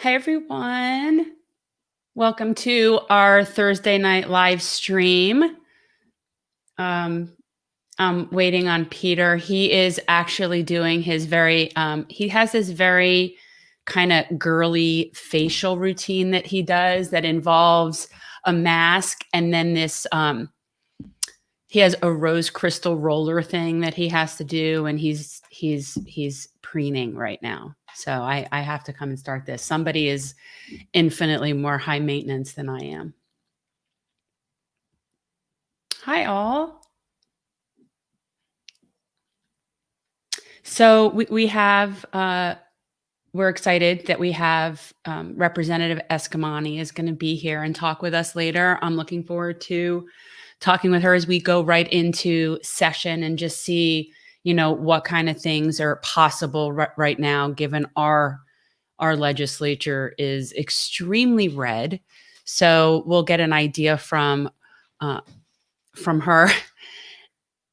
Hi, everyone. Welcome to our Thursday night live stream. I'm waiting on Peter. He is actually doing his he has this very kind of girly facial routine that he does that involves a mask and then this, he has a rose crystal roller thing that he has to do, and he's preening right now. So I have to come and start this. Somebody is infinitely more high maintenance than I am. Hi, all. So we have, we're excited that we have Representative Eskamani is going to be here and talk with us later. I'm looking forward to talking with her as we go right into session and just see, what kind of things are possible right now, given our legislature is extremely red. So we'll get an idea from her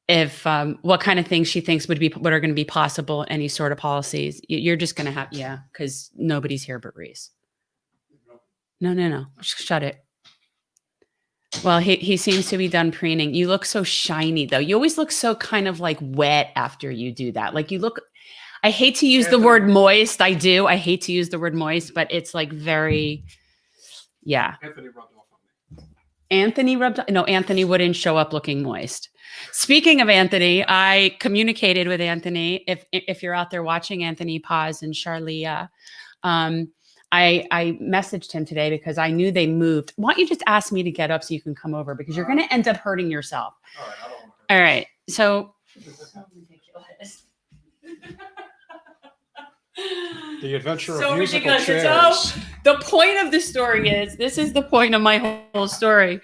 if what kind of things she thinks what are going to be possible, any sort of policies. You're just going to have, because nobody's here but Reese. No, shut it. Well, he seems to be done preening. You look so shiny, though. You always look so kind of like wet after you do that. Like you look, I hate to use the word moist. I do. I hate to use the word moist, but it's like very, yeah. Anthony rubbed off on me. Anthony no, Anthony wouldn't show up looking moist. Speaking of Anthony, I communicated with Anthony. If you're out there watching, Anthony Paz and Charlia, I messaged him today because I knew they moved. Why don't you just ask me to get up so you can come over, because you're going to end up hurting yourself. All right, I don't want to. All right. So ridiculous. The adventure So of musical ridiculous. chairs. So the point of the story is, this is the point of my whole story.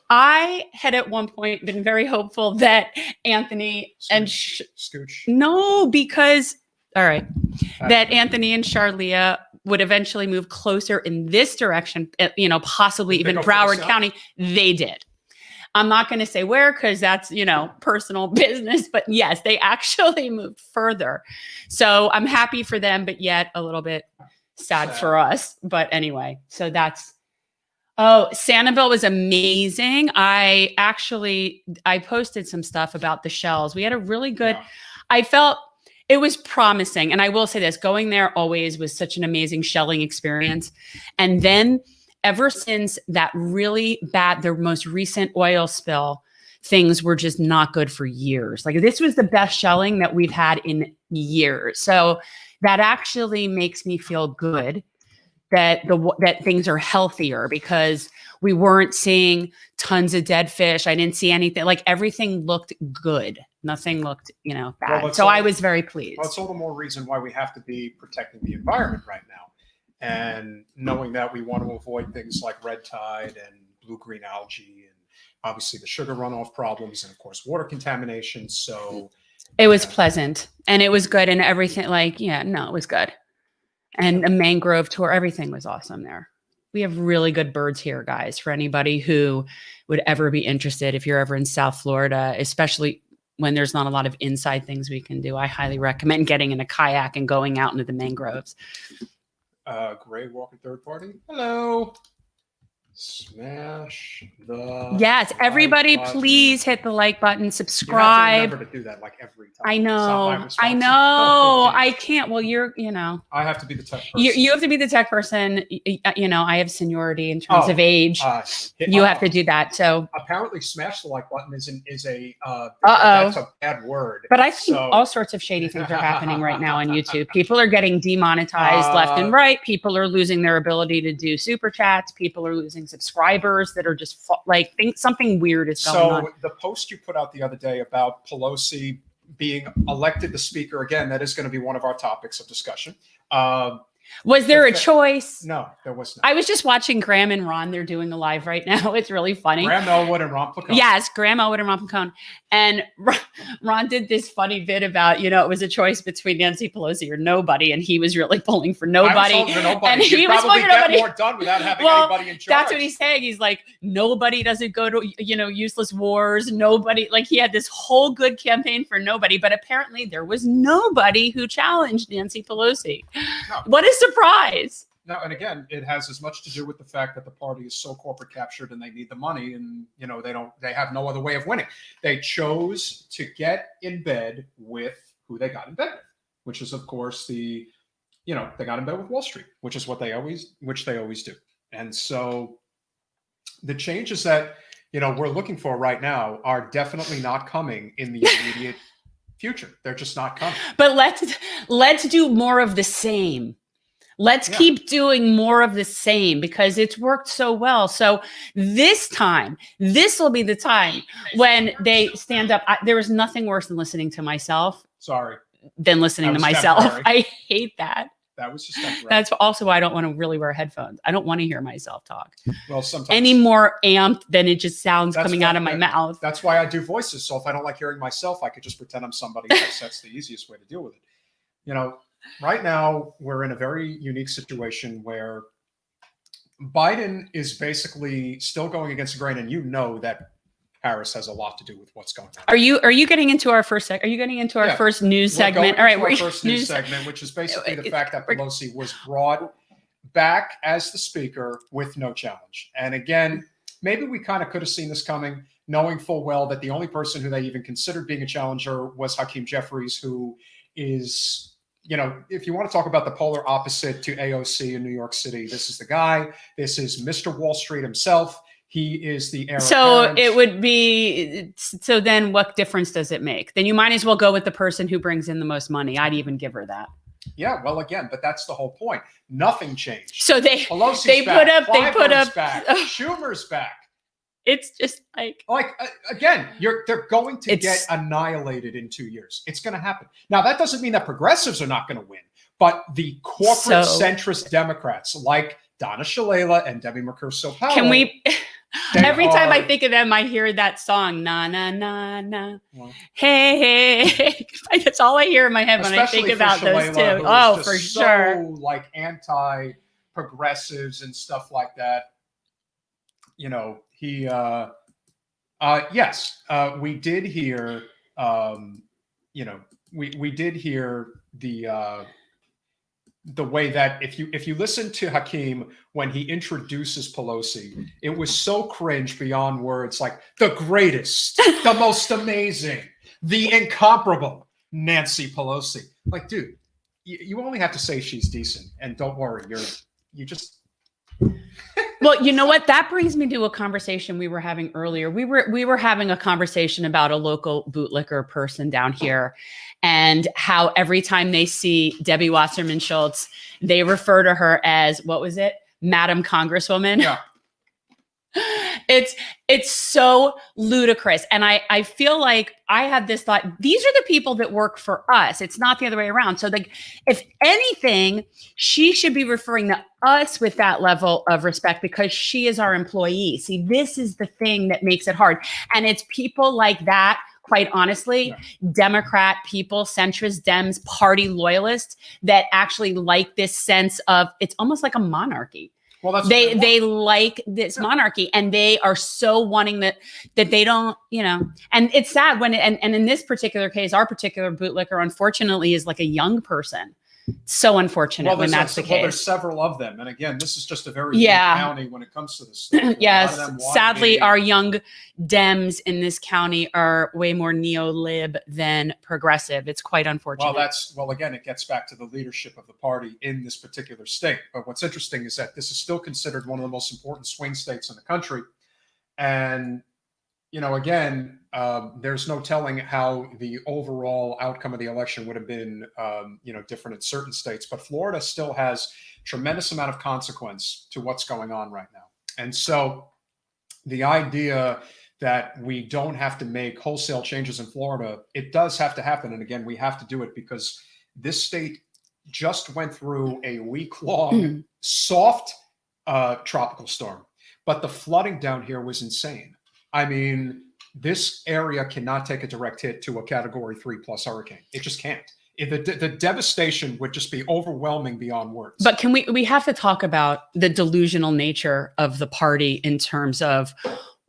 I had at one point been very hopeful that Anthony and Scooch. No, because that Anthony and Charlia would eventually move closer in this direction, possibly even Broward County. They did. I'm not going to say where, because that's, personal business, but yes, they actually moved further. So I'm happy for them, but yet a little bit sad for us. But anyway, so that's, Sanibel was amazing. I posted some stuff about the shells. We had a really good, I felt it was promising. And I will say this, going there always was such an amazing shelling experience. And then ever since that really bad, their most recent oil spill, things were just not good for years. Like this was the best shelling that we've had in years. So that actually makes me feel good that things are healthier, because we weren't seeing tons of dead fish. I didn't see anything, like everything looked good. Nothing looked, bad. Well, so I was very pleased. Well, it's all the more reason why we have to be protecting the environment right now. And knowing that we want to avoid things like red tide and blue-green algae, and obviously the sugar runoff problems, and of course, water contamination. So it was pleasant and it was good, and everything it was good. And a mangrove tour, everything was awesome there. We have really good birds here, guys, for anybody who would ever be interested. If you're ever in South Florida, especially when there's not a lot of inside things we can do, I highly recommend getting in a kayak and going out into the mangroves. Gray walking third party. Hello. Smash the yes, everybody, please hit the like button, subscribe. You have to remember to do that like every time. I know. I can't. Well, I have to be the tech person. You have to be the tech person. I have seniority in terms of age. You have to do that. So apparently, smash the like button is a that's a bad word. But I think all sorts of shady things are happening right now on YouTube. People are getting demonetized left and right. People are losing their ability to do super chats. People are losing subscribers that are just something weird is going on. So the post you put out the other day about Pelosi being elected the speaker, again, that is going to be one of our topics of discussion. Was there a choice? No, there was not. I was just watching Graham and Ron. They're doing a live right now. It's really funny. Graham Elwood and Ron Placone. Yes, Graham Elwood and Ron Placone. And Ron did this funny bit about, it was a choice between Nancy Pelosi or nobody. And he was really pulling for nobody. And he was probably get more done without having anybody in charge. That's what he's saying. He's like, nobody doesn't go to, useless wars. Nobody, like he had this whole good campaign for nobody. But apparently there was nobody who challenged Nancy Pelosi. No. What a surprise. No, and again, it has as much to do with the fact that the party is so corporate captured and they need the money, and they have no other way of winning. They chose to get in bed with who they got in bed with, which is of course they got in bed with Wall Street, which is what they always do. And so the changes that we're looking for right now are definitely not coming in the immediate future. They're just not coming. But let's do more of the same. Let's keep doing more of the same because it's worked so well. So this will be the time when they stand up. There is nothing worse than listening to myself. Sorry. Than listening to myself. Temporary. I hate that. That was just temporary. That's also why I don't want to really wear headphones. I don't want to hear myself talk. Well, sometimes any more amped than it just sounds coming out of my mouth. That's why I do voices. So if I don't like hearing myself, I could just pretend I'm somebody else. That's the easiest way to deal with it. Right now we're in a very unique situation where Biden is basically still going against the grain, and that Harris has a lot to do with what's going on. Are you getting into our first Are you getting into our first news segment? All right, our first news segment, which is basically the fact that Pelosi was brought back as the speaker with no challenge. And again, maybe we kind of could have seen this coming, knowing full well that the only person who they even considered being a challenger was Hakeem Jeffries, who is, if you want to talk about the polar opposite to AOC in New York City, this is the guy. This is Mr. Wall Street himself. He is the heir apparent. It would be, so then what difference does it make? Then you might as well go with the person who brings in the most money. I'd even give her that. Yeah, well, again, but that's the whole point. Nothing changed. So Pelosi's they back. put up back. Schumer's back. It's just again, they're going to get annihilated in 2 years. It's going to happen. Now, that doesn't mean that progressives are not going to win, but the corporate centrist Democrats like Donna Shalala and Debbie Mercurso-Powell. Can we? Every time I think of them, I hear that song, na, na, na, na. Well, hey. That's all I hear in my head when I think about those two. Oh, for sure. Like anti-progressives and stuff like that. We did hear, we did hear the way that if you listen to Hakeem when he introduces Pelosi, it was so cringe beyond words, like the greatest, the most amazing, the incomparable Nancy Pelosi. Like, dude, you only have to say she's decent, and don't worry, you just. Well, you know what? That brings me to a conversation we were having earlier. We were having a conversation about a local bootlicker person down here, and how every time they see Debbie Wasserman Schultz, they refer to her as, what was it? Madam Congresswoman. Yeah. It's so ludicrous. And I feel like I had this thought, these are the people that work for us. It's not the other way around. So if anything, she should be referring to us with that level of respect because she is our employee. See, this is the thing that makes it hard. And it's people like that, quite honestly, Democrat people, centrist Dems, party loyalists that actually like this sense of, it's almost like a monarchy. Well, they like this monarchy, and they are so wanting that they don't, and it's sad when, and in this particular case, our particular bootlicker, unfortunately, is like a young person. So unfortunate when that's the case. Well, there's several of them. And again, this is just a very big county when it comes to this stuff. Yes. Sadly, our young Dems in this county are way more neo-lib than progressive. It's quite unfortunate. Well, again, it gets back to the leadership of the party in this particular state. But what's interesting is that this is still considered one of the most important swing states in the country. And, again, there's no telling how the overall outcome of the election would have been, different in certain states. But Florida still has tremendous amount of consequence to what's going on right now. And so the idea that we don't have to make wholesale changes in Florida, it does have to happen. And again, we have to do it because this state just went through a week-long soft tropical storm. But the flooding down here was insane. I mean, this area cannot take a direct hit to a Category 3+ hurricane. It just can't. The devastation would just be overwhelming beyond words. But can we have to talk about the delusional nature of the party in terms of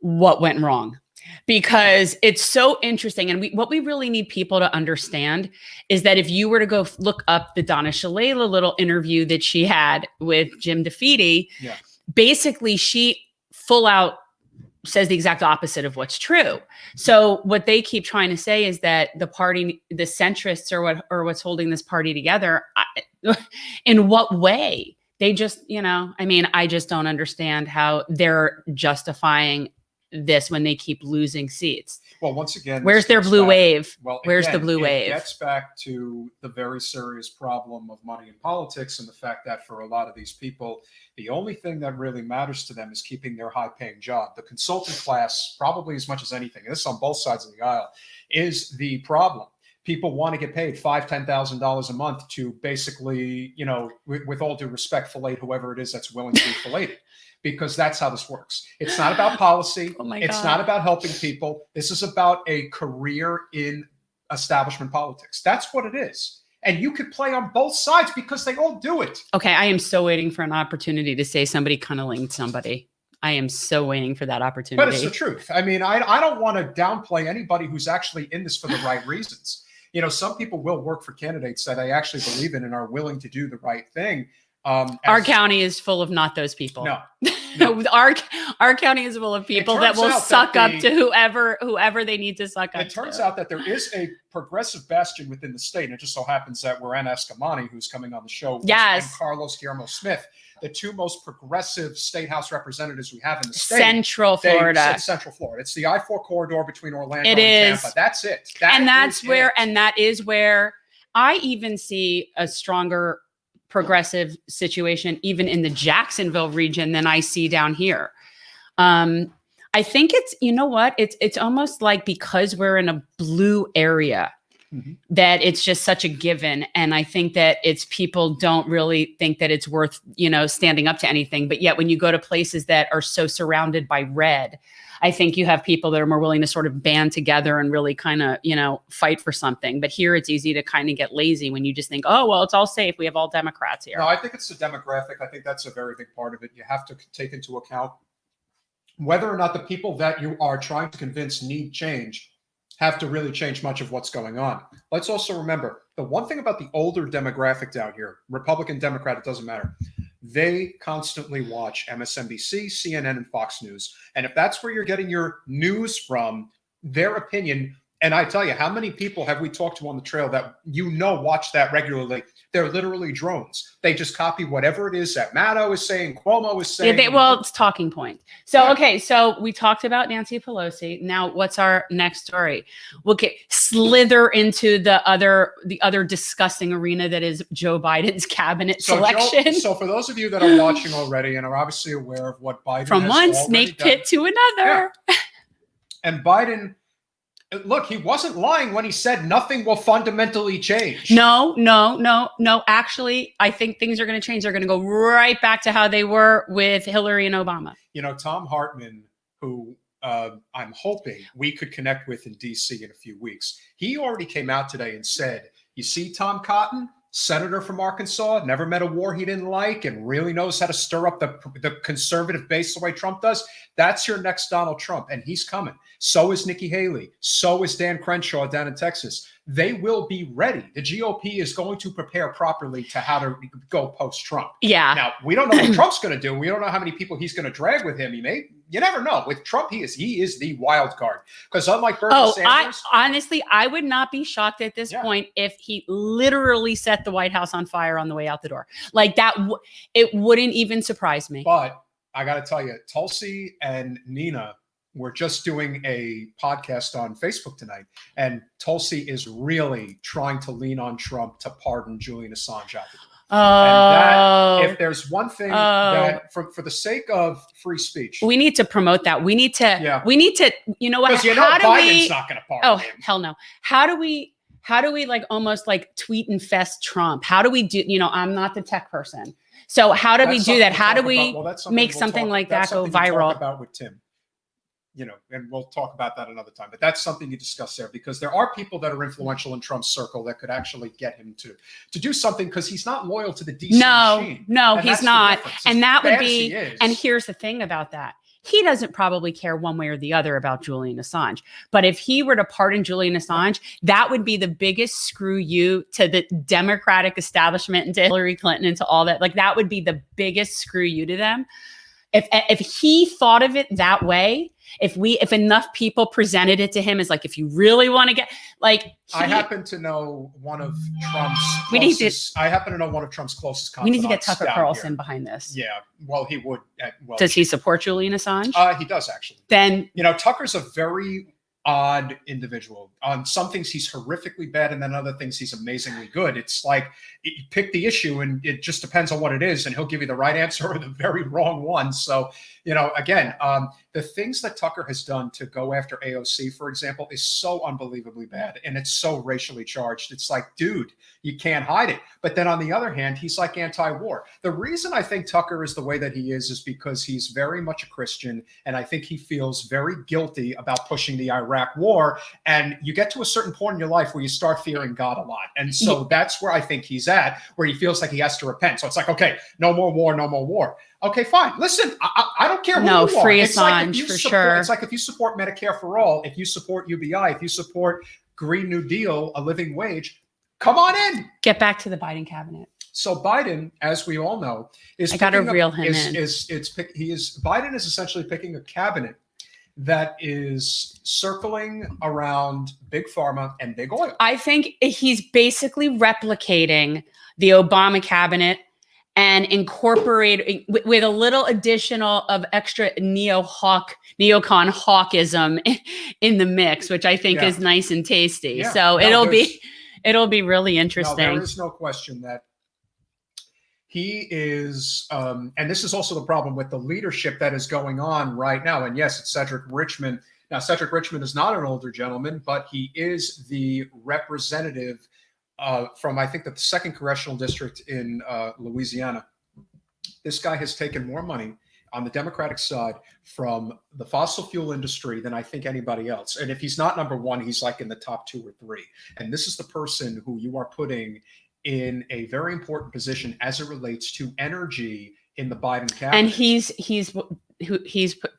what went wrong? because it's so interesting. And what we really need people to understand is that if you were to go look up the Donna Shalala little interview that she had with Jim DeFede, basically she full out says the exact opposite of what's true. So what they keep trying to say is that the party, the centrists or what's holding this party together. In what way? They just, I mean, I just don't understand how they're justifying this when they keep losing seats. Well, once again, where's their blue wave? Well, where's again, the blue wave? It gets back to the very serious problem of money in politics and the fact that for a lot of these people, the only thing that really matters to them is keeping their high-paying job. The consultant class, probably as much as anything, and this is on both sides of the aisle, is the problem. People want to get paid $5,000, $10,000 a month to basically, with all due respect, fillet whoever it is that's willing to be filleted. Because that's how this works. It's not about policy. It's not about helping people. This is about a career in establishment politics. That's what it is. And you could play on both sides because they all do it. Okay, I am so waiting for an opportunity to say somebody cunniling somebody. I am so waiting for that opportunity. But it's the truth. I mean, I don't want to downplay anybody who's actually in this for the right reasons. Some people will work for candidates that they actually believe in and are willing to do the right thing. Our county is full of not those people. No. Our county is full of people that will suck up to whoever they need to suck up to. It turns out that there is a progressive bastion within the state. And it just so happens that we're in Eskamani, who's coming on the show. Yes. And Carlos Guillermo Smith, the two most progressive state house representatives we have in the state. Central Florida. Central Florida. It's the I-4 corridor between Orlando and Tampa. That's it. That is where I even see a stronger progressive situation even in the Jacksonville region than I see down here. I think it's almost like because we're in a blue area that it's just such a given. And I think that it's people don't really think that it's worth, standing up to anything. But yet when you go to places that are so surrounded by red, I think you have people that are more willing to sort of band together and really kind of, fight for something. But here it's easy to kind of get lazy when you just think, oh, well, it's all safe. We have all Democrats here. No, I think it's the demographic. I think that's a very big part of it. You have to take into account whether or not the people that you are trying to convince need change have to really change much of what's going on. Let's also remember the one thing about the older demographic down here, Republican, Democrat, it doesn't matter. They constantly watch MSNBC, CNN, and Fox News. And if that's where you're getting your news from, their opinion, and I tell you, how many people have we talked to on the trail that watch that regularly? They're literally drones. They just copy whatever it is that Maddow is saying, Cuomo is saying. It's talking point. So, okay, so we talked about Nancy Pelosi. Now, what's our next story? We'll slither into the other disgusting arena that is Joe Biden's cabinet selection. So for those of you that are watching already and are obviously aware of what Biden from has one snake pit to another. Yeah. And Biden, look, he wasn't lying when he said nothing will fundamentally change. No. Actually, I think things are going to change. They're going to go right back to how they were with Hillary and Obama. Tom Hartman, who I'm hoping we could connect with in D.C. in a few weeks, he already came out today and said, you see Tom Cotton, senator from Arkansas, never met a war he didn't like and really knows how to stir up the conservative base the way Trump does. That's your next Donald Trump, and he's coming. So is Nikki Haley. So is Dan Crenshaw down in Texas. They will be ready. The GOP is going to prepare properly to how to go post-Trump. Yeah. Now, we don't know what Trump's going to do. We don't know how many people he's going to drag with him. You never know. With Trump, he is the wild card. Because unlike Bernie Sanders. Honestly, I would not be shocked at this point if he literally set the White House on fire on the way out the door. Like that, it wouldn't even surprise me. But I got to tell you, Tulsi and Nina were just doing a podcast on Facebook tonight, and Tulsi is really trying to lean on Trump to pardon Julian Assange. And that, if there's one thing that, for the sake of free speech, we need to promote that. We need to, you know what? Because Biden's not going to pardon him. Hell no. How do we like almost like tweet infest Trump? How do we do, I'm not the tech person. So how do we do that? How do we make something like that go viral? Talk about with Tim. And we'll talk about that another time. But that's something you discuss there, because there are people that are influential in Trump's circle that could actually get him to do something, because he's not loyal to the DC machine. No, he's not. And that would be, and here's the thing about that. he doesn't probably care one way or the other about Julian Assange. But if he were to pardon Julian Assange, that would be the biggest screw you to the Democratic establishment and to Hillary Clinton and to all that. Like, that would be the biggest screw you to them. If he thought of it that way, if enough people presented it to him as like, if you really want to get like, I happen to know one of Trump's closest confidants. We need to get Tucker Carlson behind this. Yeah, well, he would. Does he support Julian Assange? He does, actually. Then, Tucker's a very odd individual. On some things he's horrifically bad, and then other things he's amazingly good. It's like, you pick the issue and it just depends on what it is, and he'll give you the right answer or the very wrong one. So, again, the things that Tucker has done to go after AOC, for example, is so unbelievably bad, and it's so racially charged. It's like, dude, you can't hide it. But then on the other hand, he's like anti-war. The reason I think Tucker is the way that he is because he's very much a Christian, and I think he feels very guilty about pushing the Iraq war. And you get to a certain point in your life where you start fearing God a lot. And so that's where I think he's at, where he feels like he has to repent. So it's like, okay, no more war, no more war. Okay, fine. Listen, I don't care who you are. Free Assange, for sure. It's like if you support Medicare for all, if you support UBI, if you support Green New Deal, a living wage, come on in. Get back to the Biden cabinet. So Biden, as we all know, Biden is essentially picking a cabinet that is circling around big pharma and big oil. I think he's basically replicating the Obama cabinet and incorporating with a little additional of extra neocon hawkism in the mix, which I think is nice and tasty. Yeah. So it'll be really interesting. There is no question that he is, and this is also the problem with the leadership that is going on right now. And yes, it's Cedric Richmond. Now, Cedric Richmond is not an older gentleman, but he is the representative from, I think, the 2nd Congressional District in Louisiana. This guy has taken more money on the Democratic side from the fossil fuel industry than I think anybody else. And if he's not number one, he's like in the top 2 or 3. And this is the person who you are putting in a very important position as it relates to energy in the Biden cabinet. And he's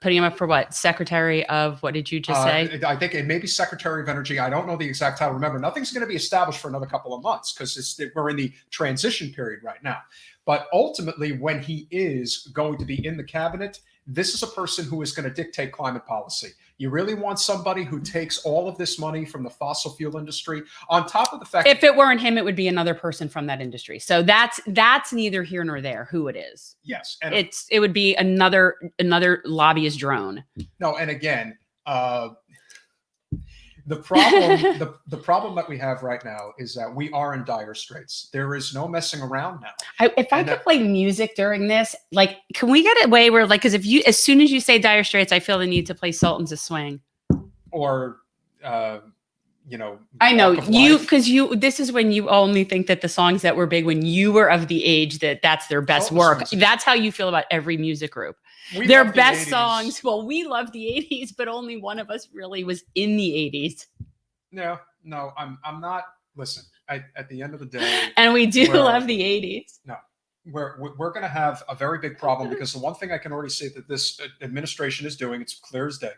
putting him up for what? Secretary of, what did you just say? I think it may be Secretary of Energy. I don't know the exact title. Remember, nothing's going to be established for another couple of months because we're in the transition period right now. But ultimately, when he is going to be in the cabinet, this is a person who is going to dictate climate policy. You really want somebody who takes all of this money from the fossil fuel industry, on top of the fact, if it weren't him, it would be another person from that industry. So that's neither here nor there who it is. Yes, and it would be another lobbyist drone. No, and again, the problem that we have right now is that we are in dire straits. There is no messing around now. If I could play music during this, like, can we get a way where, like, because as soon as you say dire straits, I feel the need to play Sultans of Swing. Or, I know you, because this is when you only think that the songs that were big when you were of the age that's their best work. That's how you feel about every music group. Their best songs. Well, we love the 80s, but only one of us really was in the 80s. No, I'm not. Listen, at the end of the day, and we do love the 80s. No, we're going to have a very big problem because the one thing I can already say that this administration is doing, it's clear as day,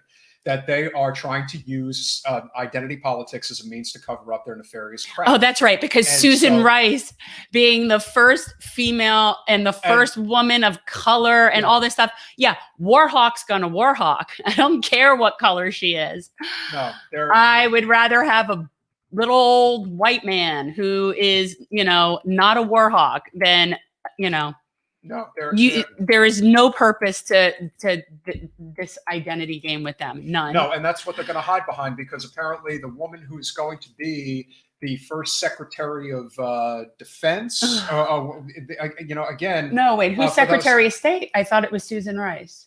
that they are trying to use identity politics as a means to cover up their nefarious crap. Oh, that's right. Because Susan Rice being the first female and the first woman of color and all this stuff. Yeah, Warhawk's gonna Warhawk. I don't care what color she is. No, I would rather have a little old white man who is, not a Warhawk than, No, there is no purpose to this identity game with them. None. No, and that's what they're going to hide behind, because apparently the woman who's going to be the first Secretary of Defense, again. No, wait, who's Secretary of State? I thought it was Susan Rice.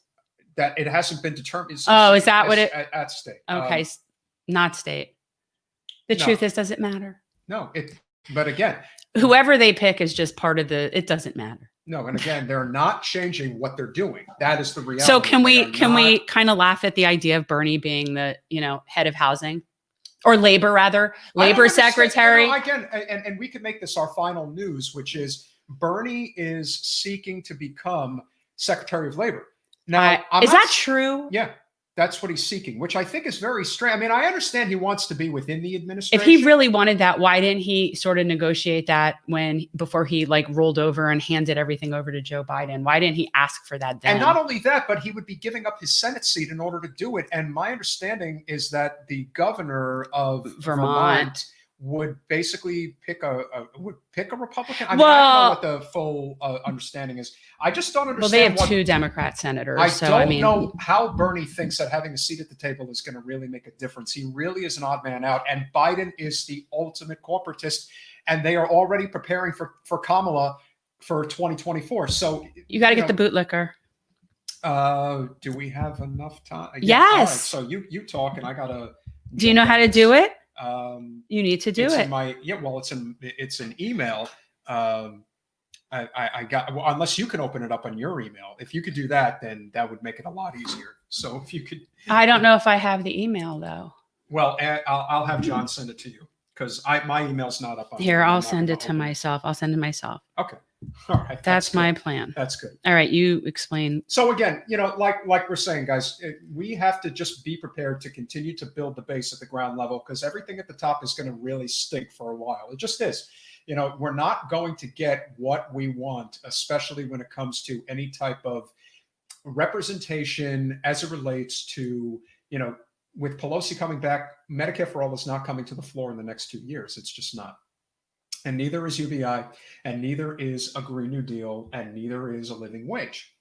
That it hasn't been determined. Is that what it? At state. Okay, not state. The truth is, does it matter? No, but again. Whoever they pick is just part of it doesn't matter. No, and again, they're not changing what they're doing. That is the reality. So can we kind of laugh at the idea of Bernie being the head of housing, or labor rather, labor secretary? Again, and we could make this our final news, which is Bernie is seeking to become Secretary of Labor. Now, is that true? Yeah, that's what he's seeking, which I think is very strange. I mean, I understand he wants to be within the administration. If he really wanted that, why didn't he sort of negotiate that before he like rolled over and handed everything over to Joe Biden? Why didn't he ask for that then? And not only that, but he would be giving up his Senate seat in order to do it. And my understanding is that the governor of Vermont would basically pick a Republican. I mean, I don't know what the full understanding is. I just don't understand. Well, they have two Democrat senators. I don't know how Bernie thinks that having a seat at the table is going to really make a difference. He really is an odd man out, and Biden is the ultimate corporatist, and they are already preparing for Kamala for 2024. So you got to get the bootlicker. Do we have enough time? Yes. All right, so you talk, and I gotta. Do you know how to do it? You need to do it. It's an email. I got, well, unless you can open it up on your email. If you could do that, then that would make it a lot easier. So if you could. I don't know if I have the email though. Well, I'll have John send it to you because my email's not up on here. I'll send it to myself. I'll send it myself. Okay. All right. That's my plan. That's good. All right. You explain. So again, like we're saying, guys, we have to just be prepared to continue to build the base at the ground level because everything at the top is going to really stink for a while. It just is. We're not going to get what we want, especially when it comes to any type of representation as it relates to, with Pelosi coming back, Medicare for All is not coming to the floor in the next 2 years. It's just not. And neither is UBI, and neither is a Green New Deal, and neither is a living wage.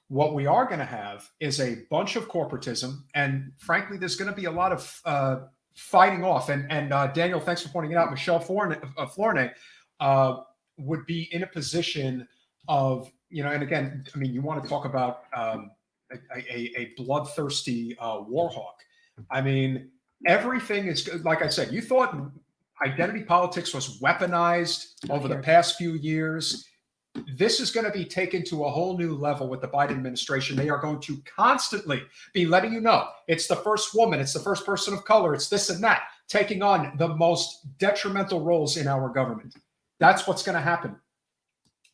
What we are going to have is a bunch of corporatism, and frankly, there's going to be a lot of fighting off. And Daniel, thanks for pointing it out. Michelle Flournoy would be in a position of, and again, I mean, you want to talk about a bloodthirsty war hawk. I mean, everything is, like I said, you thought identity politics was weaponized over the past few years. This is going to be taken to a whole new level with the Biden administration. They are going to constantly be letting you know it's the first woman, it's the first person of color, it's this and that, taking on the most detrimental roles in our government. That's what's going to happen.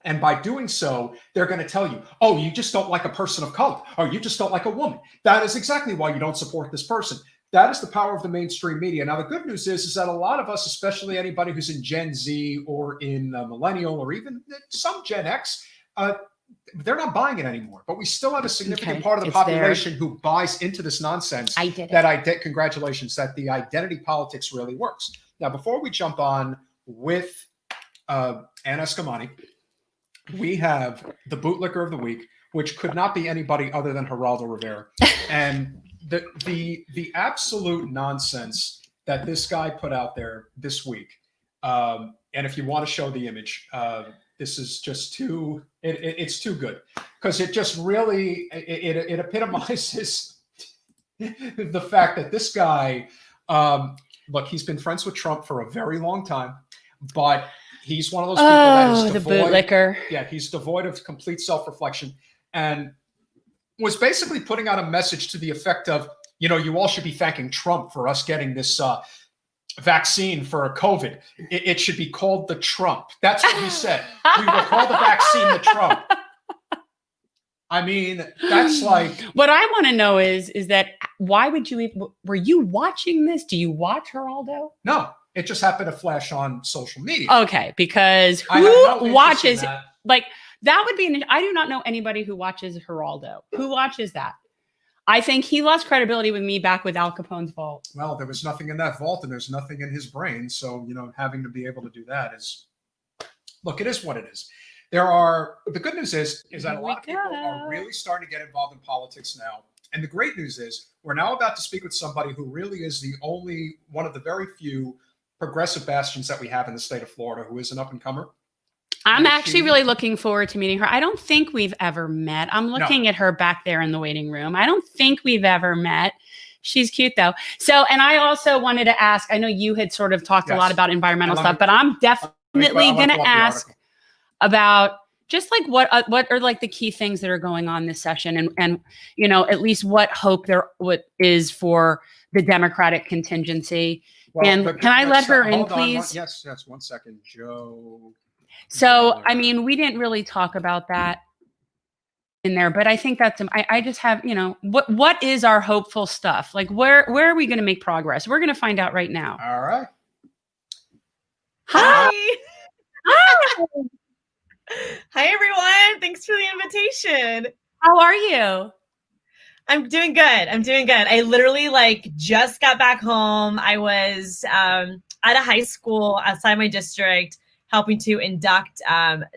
And by doing so, they're going to tell you, oh, you just don't like a person of color, or you just don't like a woman. That is exactly why you don't support this person. That is the power of the mainstream media. Now, the good news is that a lot of us, especially anybody who's in Gen Z or in millennial or even some Gen X, they're not buying it anymore. But we still have a significant part of the population who buys into this nonsense. Congratulations, that the identity politics really works. Now, before we jump on with Anna Eskamani, we have the bootlicker of the week, which could not be anybody other than Geraldo Rivera. And the absolute nonsense that this guy put out there this week, and if you want to show the image, this is just it's too good because it just really it epitomizes the fact that this guy, look, he's been friends with Trump for a very long time, but he's one of those people that is devoid, the bootlicker. Yeah, he's devoid of complete self-reflection and was basically putting out a message to the effect of, you all should be thanking Trump for us getting this vaccine for COVID. It should be called the Trump. That's what he said. We will call the vaccine the Trump. I mean, that's like. What I want to know is that why would you even, were you watching this? Do you watch Geraldo? No, it just happened to flash on social media. Okay, because who watches, that would be, I do not know anybody who watches Geraldo. Who watches that? I think he lost credibility with me back with Al Capone's vault. Well, there was nothing in that vault and there's nothing in his brain. So, having to be able to do that is, look, it is what it is. The good news is that a lot of people are really starting to get involved in politics now. And the great news is we're now about to speak with somebody who really is one of the very few progressive bastions that we have in the state of Florida, who is an up-and-comer. I'm actually really looking forward to meeting her. I don't think we've ever met. I'm looking at her back there in the waiting room. I don't think we've ever met. She's cute though. So, and I also wanted to ask, I know you had sort of talked a lot about environmental stuff, but I'm definitely going to ask about just like what are like the key things that are going on this session and at least what hope what is for the Democratic contingency. Well, and can I let her in, please? Yes, 1 second, Joe. So, I mean, we didn't really talk about that in there, but I think that's, I just have, what is our hopeful stuff? Like where are we going to make progress? We're going to find out right now. All right. Hi. Hi. Hi, everyone. Thanks for the invitation. How are you? I'm doing good. I literally just got back home. I was at a high school outside my district helping to induct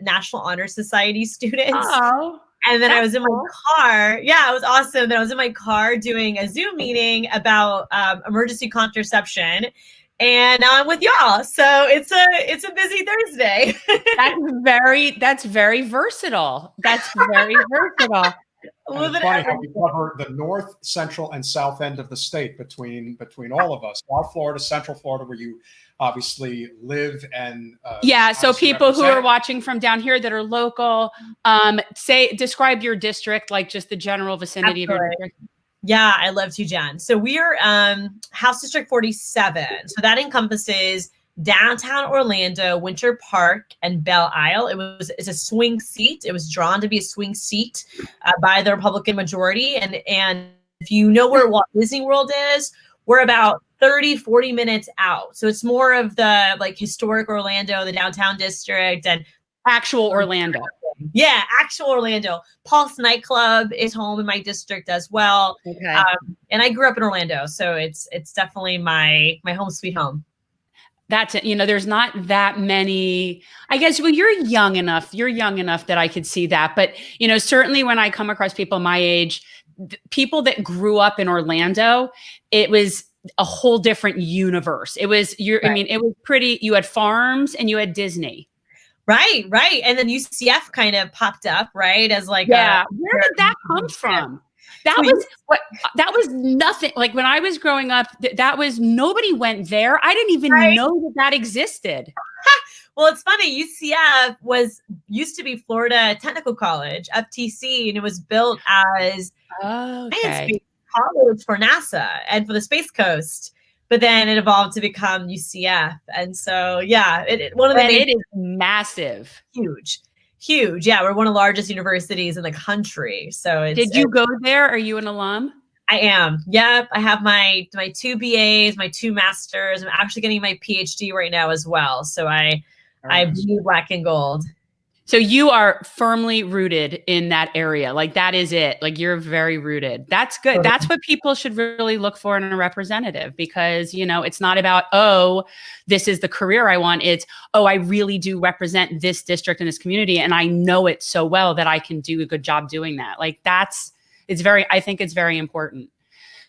National Honor Society students. Oh, and then I was in my car. Yeah, it was awesome. Then I was in my car doing a Zoom meeting about emergency contraception. And now I'm with y'all. So it's a busy Thursday. That's very versatile. That's very versatile. And it's funny how we cover the north, central, and south end of the state between all of us. South Florida, Central Florida, where you obviously live and so people who are watching from down here that are local, describe your district, like just the general vicinity of your district. Yeah, I love to, Jen. So we are House District 47. So that encompasses downtown Orlando, Winter Park, and Belle Isle. It's a swing seat. It was drawn to be a swing seat by the Republican majority. And if you know where Walt Disney World is, we're about 30-40 minutes out. So it's more of the historic Orlando, the downtown district, and actual Orlando. Yeah, actual Orlando. Pulse nightclub is home in my district as well. Okay. And I grew up in Orlando, so it's definitely my home sweet home. That's it. There's not that many, I guess, well, you're young enough that I could see that. But, certainly when I come across people my age, people that grew up in Orlando, it was a whole different universe. It was it was pretty, you had farms and you had Disney. Right. And then UCF kind of popped up, right? As where did that come from? That was nothing. Like when I was growing up, that was, nobody went there. I didn't even know that existed. Well, it's funny. UCF used to be Florida Technical College, FTC, and it was built as science college for NASA and for the Space Coast. But then it evolved to become UCF. And so, it is massive. Huge. Yeah, we're one of the largest universities in the country. So did you go there? Are you an alum? I am. Yep. I have my 2 BAs, my 2 masters. I'm actually getting my PhD right now as well. So I bleed black and gold. So you are firmly rooted in that area. Like that is it. Like you're very rooted. That's good. That's what people should really look for in a representative, because, it's not about, this is the career I want. It's, I really do represent this district and this community. And I know it so well that I can do a good job doing that. Like I think it's very important.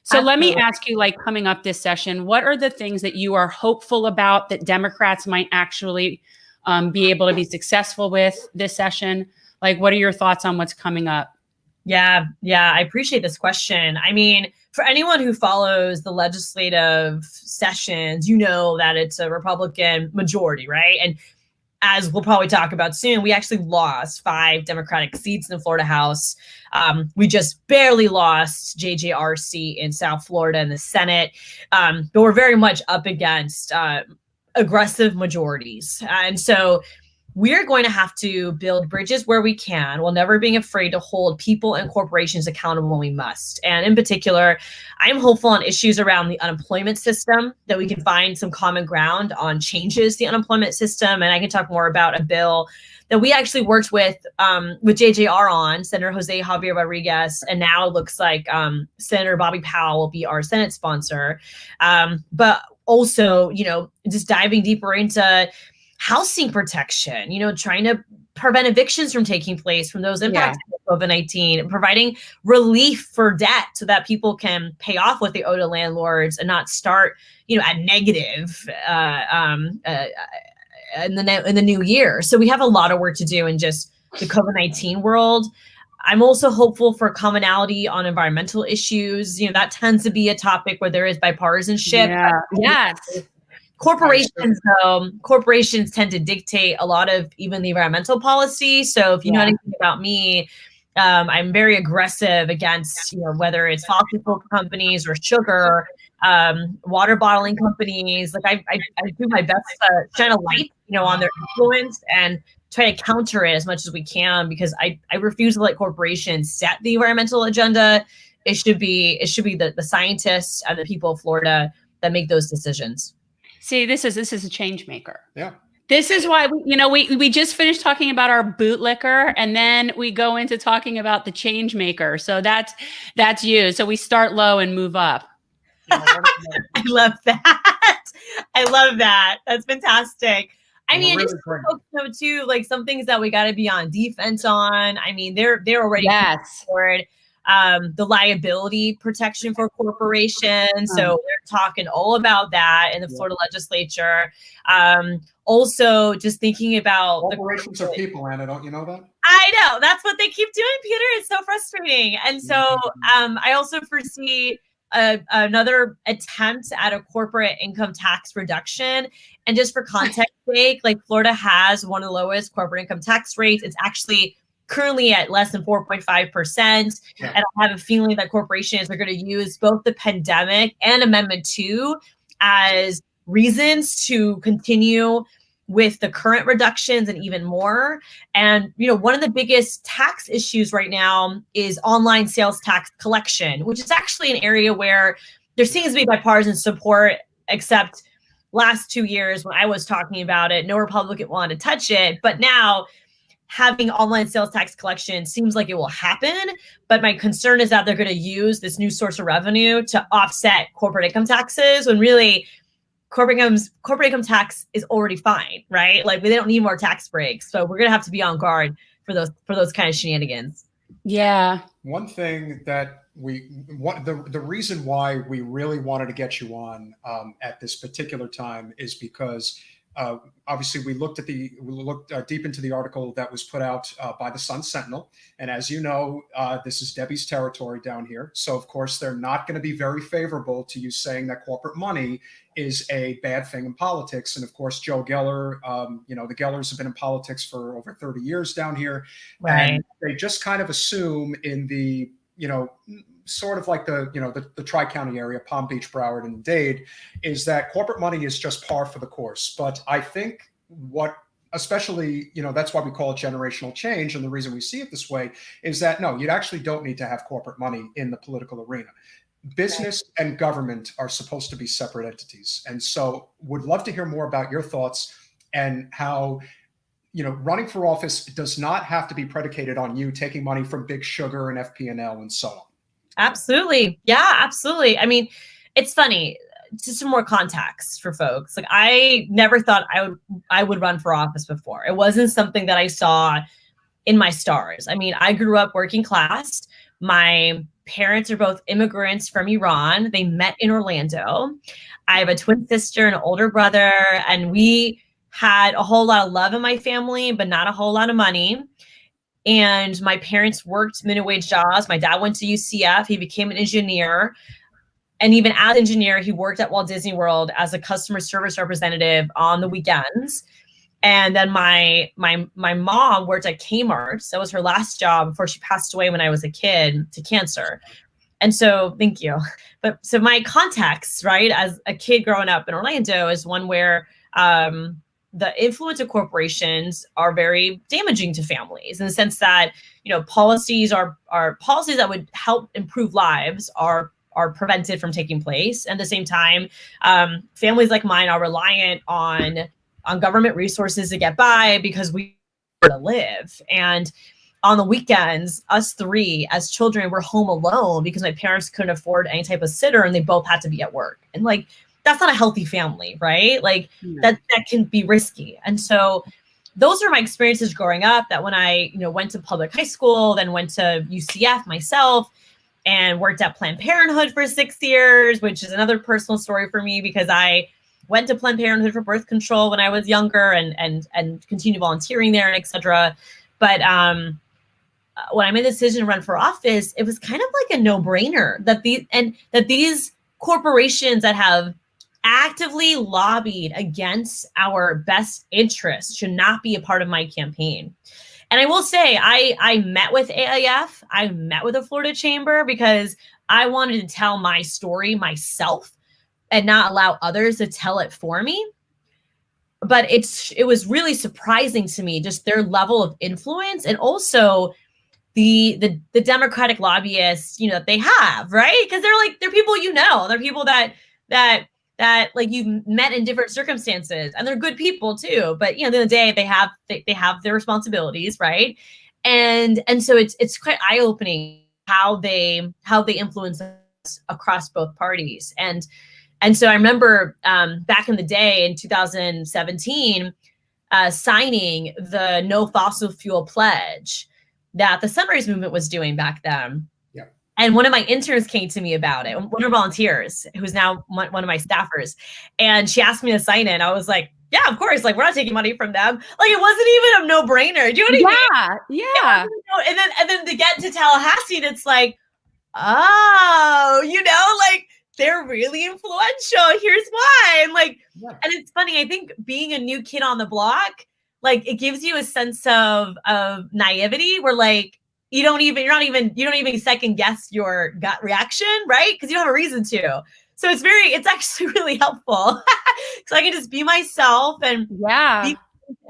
So let me ask you, coming up this session, what are the things that you are hopeful about that Democrats might actually be able to be successful with this session? Like, what are your thoughts on what's coming up? Yeah, I appreciate this question. I mean, for anyone who follows the legislative sessions, that it's a Republican majority, right? And as we'll probably talk about soon, we actually lost 5 Democratic seats in the Florida House. We just barely lost JJRC in South Florida in the Senate, but we're very much up against aggressive majorities. And so we're going to have to build bridges where we can, while never being afraid to hold people and corporations accountable when we must. And in particular, I'm hopeful on issues around the unemployment system, that we can find some common ground on changes to the unemployment system. And I can talk more about a bill that we actually worked with JJR on, Senator Jose Javier Rodriguez, and now it looks like Senator Bobby Powell will be our Senate sponsor. But also, just diving deeper into housing protection, trying to prevent evictions from taking place from those impacted by COVID-19, and providing relief for debt so that people can pay off what they owe to landlords and not start, at negative in the new year. So we have a lot of work to do in just the COVID-19 world. I'm also hopeful for commonality on environmental issues. That tends to be a topic where there is bipartisanship. Yeah. Yes. Corporations tend to dictate a lot of even the environmental policy. So if you know anything about me, I'm very aggressive against, whether it's fossil fuel companies or sugar, water bottling companies. Like I do my best to shine a light, on their influence and try to counter it as much as we can, because I refuse to let corporations set the environmental agenda. It should be the scientists and the people of Florida that make those decisions. See, this is a change maker. Yeah. This is why we just finished talking about our bootlicker, and then we go into talking about the change maker. So that's you. So we start low and move up. I love that. I love that. That's fantastic. I mean, just for folks know too, like some things that we got to be on defense on. I mean, they're already forward. The liability protection for corporations. So they're talking all about that in the Florida legislature. Also, just thinking about corporations are people, Anna. Don't you know that? I know. That's what they keep doing, Peter. It's so frustrating. And so I also foresee another attempt at a corporate income tax reduction. And just for context sake, like Florida has one of the lowest corporate income tax rates. It's actually currently at less than 4.5%. Yeah. And I have a feeling that corporations are going to use both the pandemic and Amendment 2 as reasons to continue with the current reductions and even more. And, one of the biggest tax issues right now is online sales tax collection, which is actually an area where there seems to be bipartisan support, except last 2 years when I was talking about it, no Republican wanted to touch it. But now having online sales tax collection seems like it will happen. But my concern is that they're going to use this new source of revenue to offset corporate income taxes, when really corporate income tax is already fine, right? Like, they don't need more tax breaks. So we're going to have to be on guard for those kind of shenanigans. Yeah. One thing that the reason why we really wanted to get you on at this particular time is because obviously we looked deep into the article that was put out by the Sun Sentinel. And as you know, this is Debbie's territory down here. So of course, they're not going to be very favorable to you saying that corporate money is a bad thing in politics. And of course, Joe Geller, the Gellers have been in politics for over 30 years down here. Right. And they just kind of assume in the, sort of like the Tri-County area, Palm Beach, Broward, and Dade, is that corporate money is just par for the course. But I think especially, that's why we call it generational change. And the reason we see it this way is that, no, you actually don't need to have corporate money in the political arena. Business and government are supposed to be separate entities. And so would love to hear more about your thoughts and how, running for office does not have to be predicated on you taking money from Big Sugar and FP&L and so on. Absolutely. Yeah, absolutely. I mean, it's funny, just some more context for folks. Like, I never thought I would run for office before. It wasn't something that I saw in my stars. I mean, I grew up working class. My parents are both immigrants from Iran. They met in Orlando. I have a twin sister and an older brother, and we had a whole lot of love in my family, but not a whole lot of money. And my parents worked minimum wage jobs. My dad went to UCF. He became an engineer. And even as an engineer, he worked at Walt Disney World as a customer service representative on the weekends. And then my mom worked at Kmart. That was her last job before she passed away when I was a kid to cancer. And so, thank you. But so my context, right, as a kid growing up in Orlando is one where the influence of corporations are very damaging to families, in the sense that, policies are policies that would help improve lives are prevented from taking place. And at the same time, families like mine are reliant on government resources to get by because we to live. And on the weekends, us three as children were home alone because my parents couldn't afford any type of sitter and they both had to be at work. And like, that's not a healthy family, right? Like that can be risky. And so those are my experiences growing up, that when I, went to public high school, then went to UCF myself and worked at Planned Parenthood for 6 years, which is another personal story for me because I went to Planned Parenthood for birth control when I was younger and continued volunteering there and et cetera. But when I made the decision to run for office, it was kind of like a no-brainer that these corporations that have actively lobbied against our best interests should not be a part of my campaign. And I will say, I met with AIF, I met with the Florida Chamber because I wanted to tell my story myself and not allow others to tell it for me. but it was really surprising to me, just their level of influence, and also the Democratic lobbyists, that they have, right? Because they're people, they're people that like you've met in different circumstances, and they're good people too. But at the end of the day, they have their responsibilities, right? And so it's quite eye-opening how they influence us across both parties. And so I remember back in the day in 2017, signing the No Fossil Fuel pledge that the Sunrise Movement was doing back then. Yeah. And one of my interns came to me about it, one of our volunteers, who's now one of my staffers. And she asked me to sign it. And I was like, yeah, of course. Like, we're not taking money from them. Like, it wasn't even a no-brainer. Do you know what I mean? Yeah. And then to get to Tallahassee, and it's like, oh, like, they're really influential. Here's why. And and it's funny. I think being a new kid on the block, like, it gives you a sense of naivety where, like, you don't even second guess your gut reaction, right? Because you don't have a reason to. So it's actually really helpful. So I can just be myself and be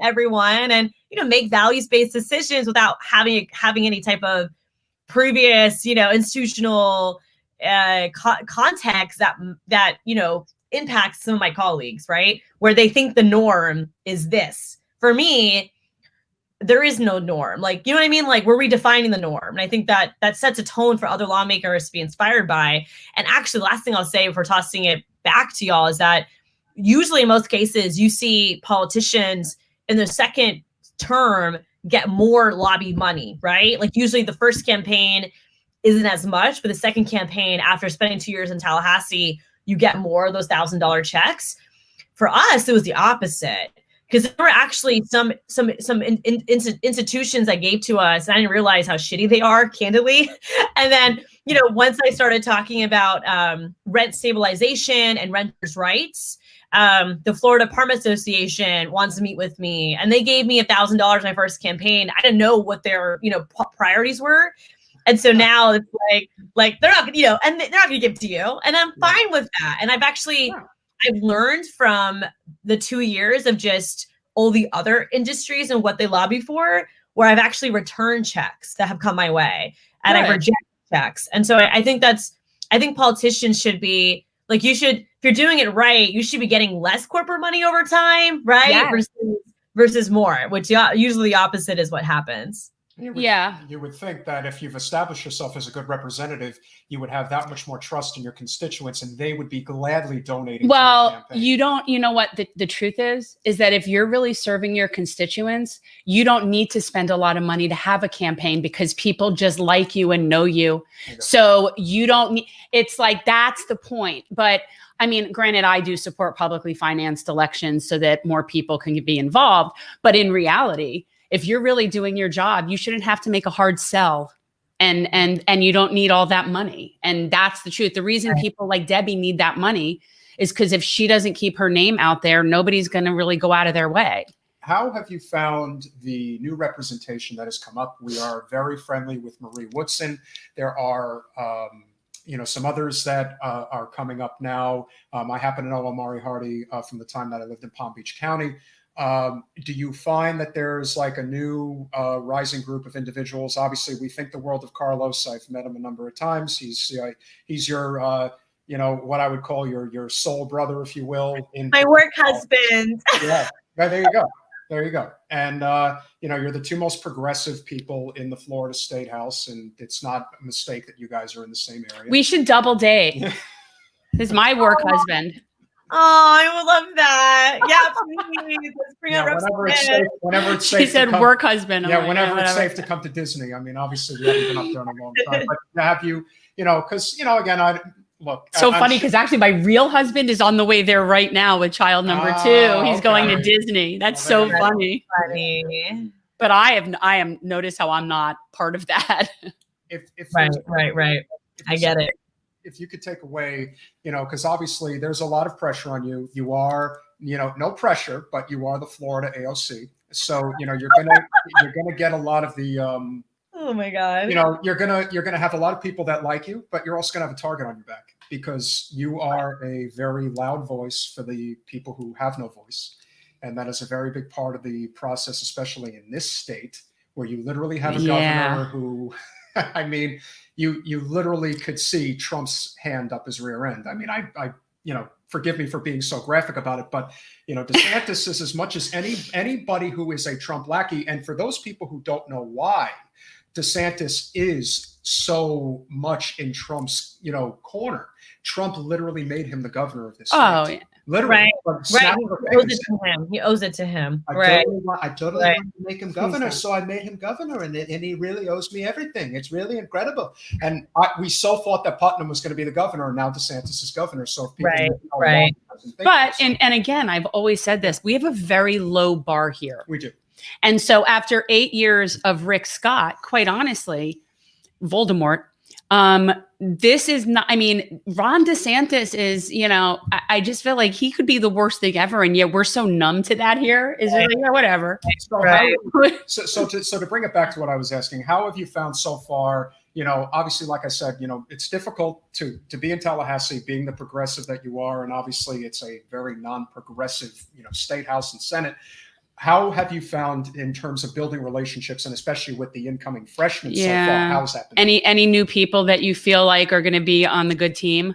everyone, and make values-based decisions without having any type of previous institutional context that impacts some of my colleagues, right? Where they think the norm is this. For me, there is no norm. Like, you know what I mean? Like, we're redefining the norm. And I think that sets a tone for other lawmakers to be inspired by. And actually, the last thing I'll say before tossing it back to y'all is that usually in most cases, you see politicians in their second term get more lobby money, right? Like, usually the first campaign isn't as much, but the second campaign, after spending 2 years in Tallahassee, you get more of those $1,000 checks. For us, it was the opposite. Because there were actually some institutions that gave to us, and I didn't realize how shitty they are, candidly. And then, once I started talking about rent stabilization and renters' rights, the Florida Apartment Association wants to meet with me, and they gave me $1,000 my first campaign. I didn't know what their priorities were, and so now it's like they're not and they're not going to give to you, and I'm fine with that. And I've learned from the 2 years of just all the other industries and what they lobby for, where I've actually returned checks that have come my way, and I reject checks. And so I think politicians should be like, if you're doing it right, you should be getting less corporate money over time, right? Yes. Versus more, which usually the opposite is what happens. You would think that if you've established yourself as a good representative, you would have that much more trust in your constituents, and they would be gladly donating. Well, you know what the truth is that if you're really serving your constituents, you don't need to spend a lot of money to have a campaign, because people just like you and know you. So you don't need, it's like, that's the point. But I mean, granted, I do support publicly financed elections so that more people can be involved. But in reality, if you're really doing your job, you shouldn't have to make a hard sell, and you don't need all that money. And that's the truth. The reason people like Debbie need that money is because if she doesn't keep her name out there, nobody's going to really go out of their way. How have you found the new representation that has come up? We are very friendly with Marie Woodson. There are, some others that are coming up now. I happen to know Amari Hardy from the time that I lived in Palm Beach County. Do you find that there's like a new rising group of individuals? Obviously, we think the world of Carlos. I've met him a number of times. He's your, what I would call your soul brother, if you will. My work husband. Yeah, there you go. There you go. And, you're the two most progressive people in the Florida State House, and it's not a mistake that you guys are in the same area. We should double date. This is my work husband. Oh, I would love that. Yeah, please. Let's bring out whenever it's safe. She said work husband. Yeah, whenever it's safe to come to Disney. I mean, obviously, we haven't been up there in a long time. But to have you, because, again, look. So funny, because actually my real husband is on the way there right now with child number 2. He's going to Disney. That's so funny. But I am noticed how I'm not part of that. Right. I get it. If you could take away, because obviously there's a lot of pressure on you. You are, no pressure, but you are the Florida AOC. So, you're gonna get a lot of the oh my God. You're gonna have a lot of people that like you, but you're also gonna have a target on your back, because you are a very loud voice for the people who have no voice. And that is a very big part of the process, especially in this state, where you literally have a governor who, I mean, you literally could see Trump's hand up his rear end. I mean, I forgive me for being so graphic about it, but DeSantis is as much as anybody who is a Trump lackey. And for those people who don't know why DeSantis is so much in Trump's, corner, Trump literally made him the governor of this state. Oh, yeah. Literally. Right. He owes it to him. He owes it to him. I totally wanted to make him governor, so I made him governor, and he really owes me everything. It's really incredible. And we so thought that Putnam was going to be the governor, and now DeSantis is governor. So if people But and again, I've always said this: we have a very low bar here. We do. And so after 8 years of Rick Scott, quite honestly, Voldemort. This is not, I mean, Ron DeSantis is, I just feel like he could be the worst thing ever. And yet we're so numb to that here. Is it like, whatever. So to bring it back to what I was asking, how have you found so far, obviously, like I said, it's difficult to be in Tallahassee, being the progressive that you are. And obviously it's a very non-progressive, state house and Senate. How have you found in terms of building relationships, and especially with the incoming freshmen so far? How's that been? Any new people that you feel like are going to be on the good team?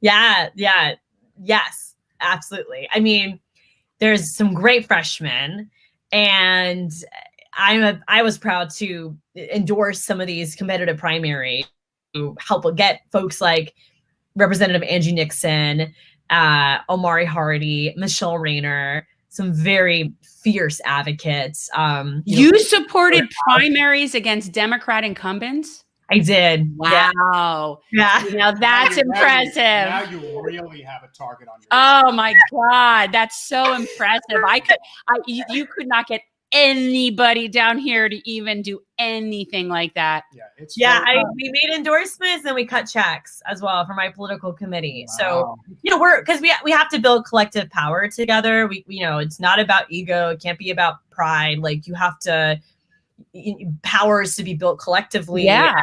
Yes, absolutely. I mean, there's some great freshmen, and I was proud to endorse some of these competitive primaries to help get folks like Representative Angie Nixon, Omari Hardy, Michelle Rayner, some very fierce advocates. You supported primaries against Democrat incumbents? I did. Wow. Yeah. Now that's impressive. Now you really have a target on your Oh my God. That's so impressive. You could not get anybody down here to even do anything like that. Yeah, we made endorsements and we cut checks as well for my political committee. Wow. So because we have to build collective power together. We it's not about ego. It can't be about pride. Like, you have to powers to be built collectively. Yeah.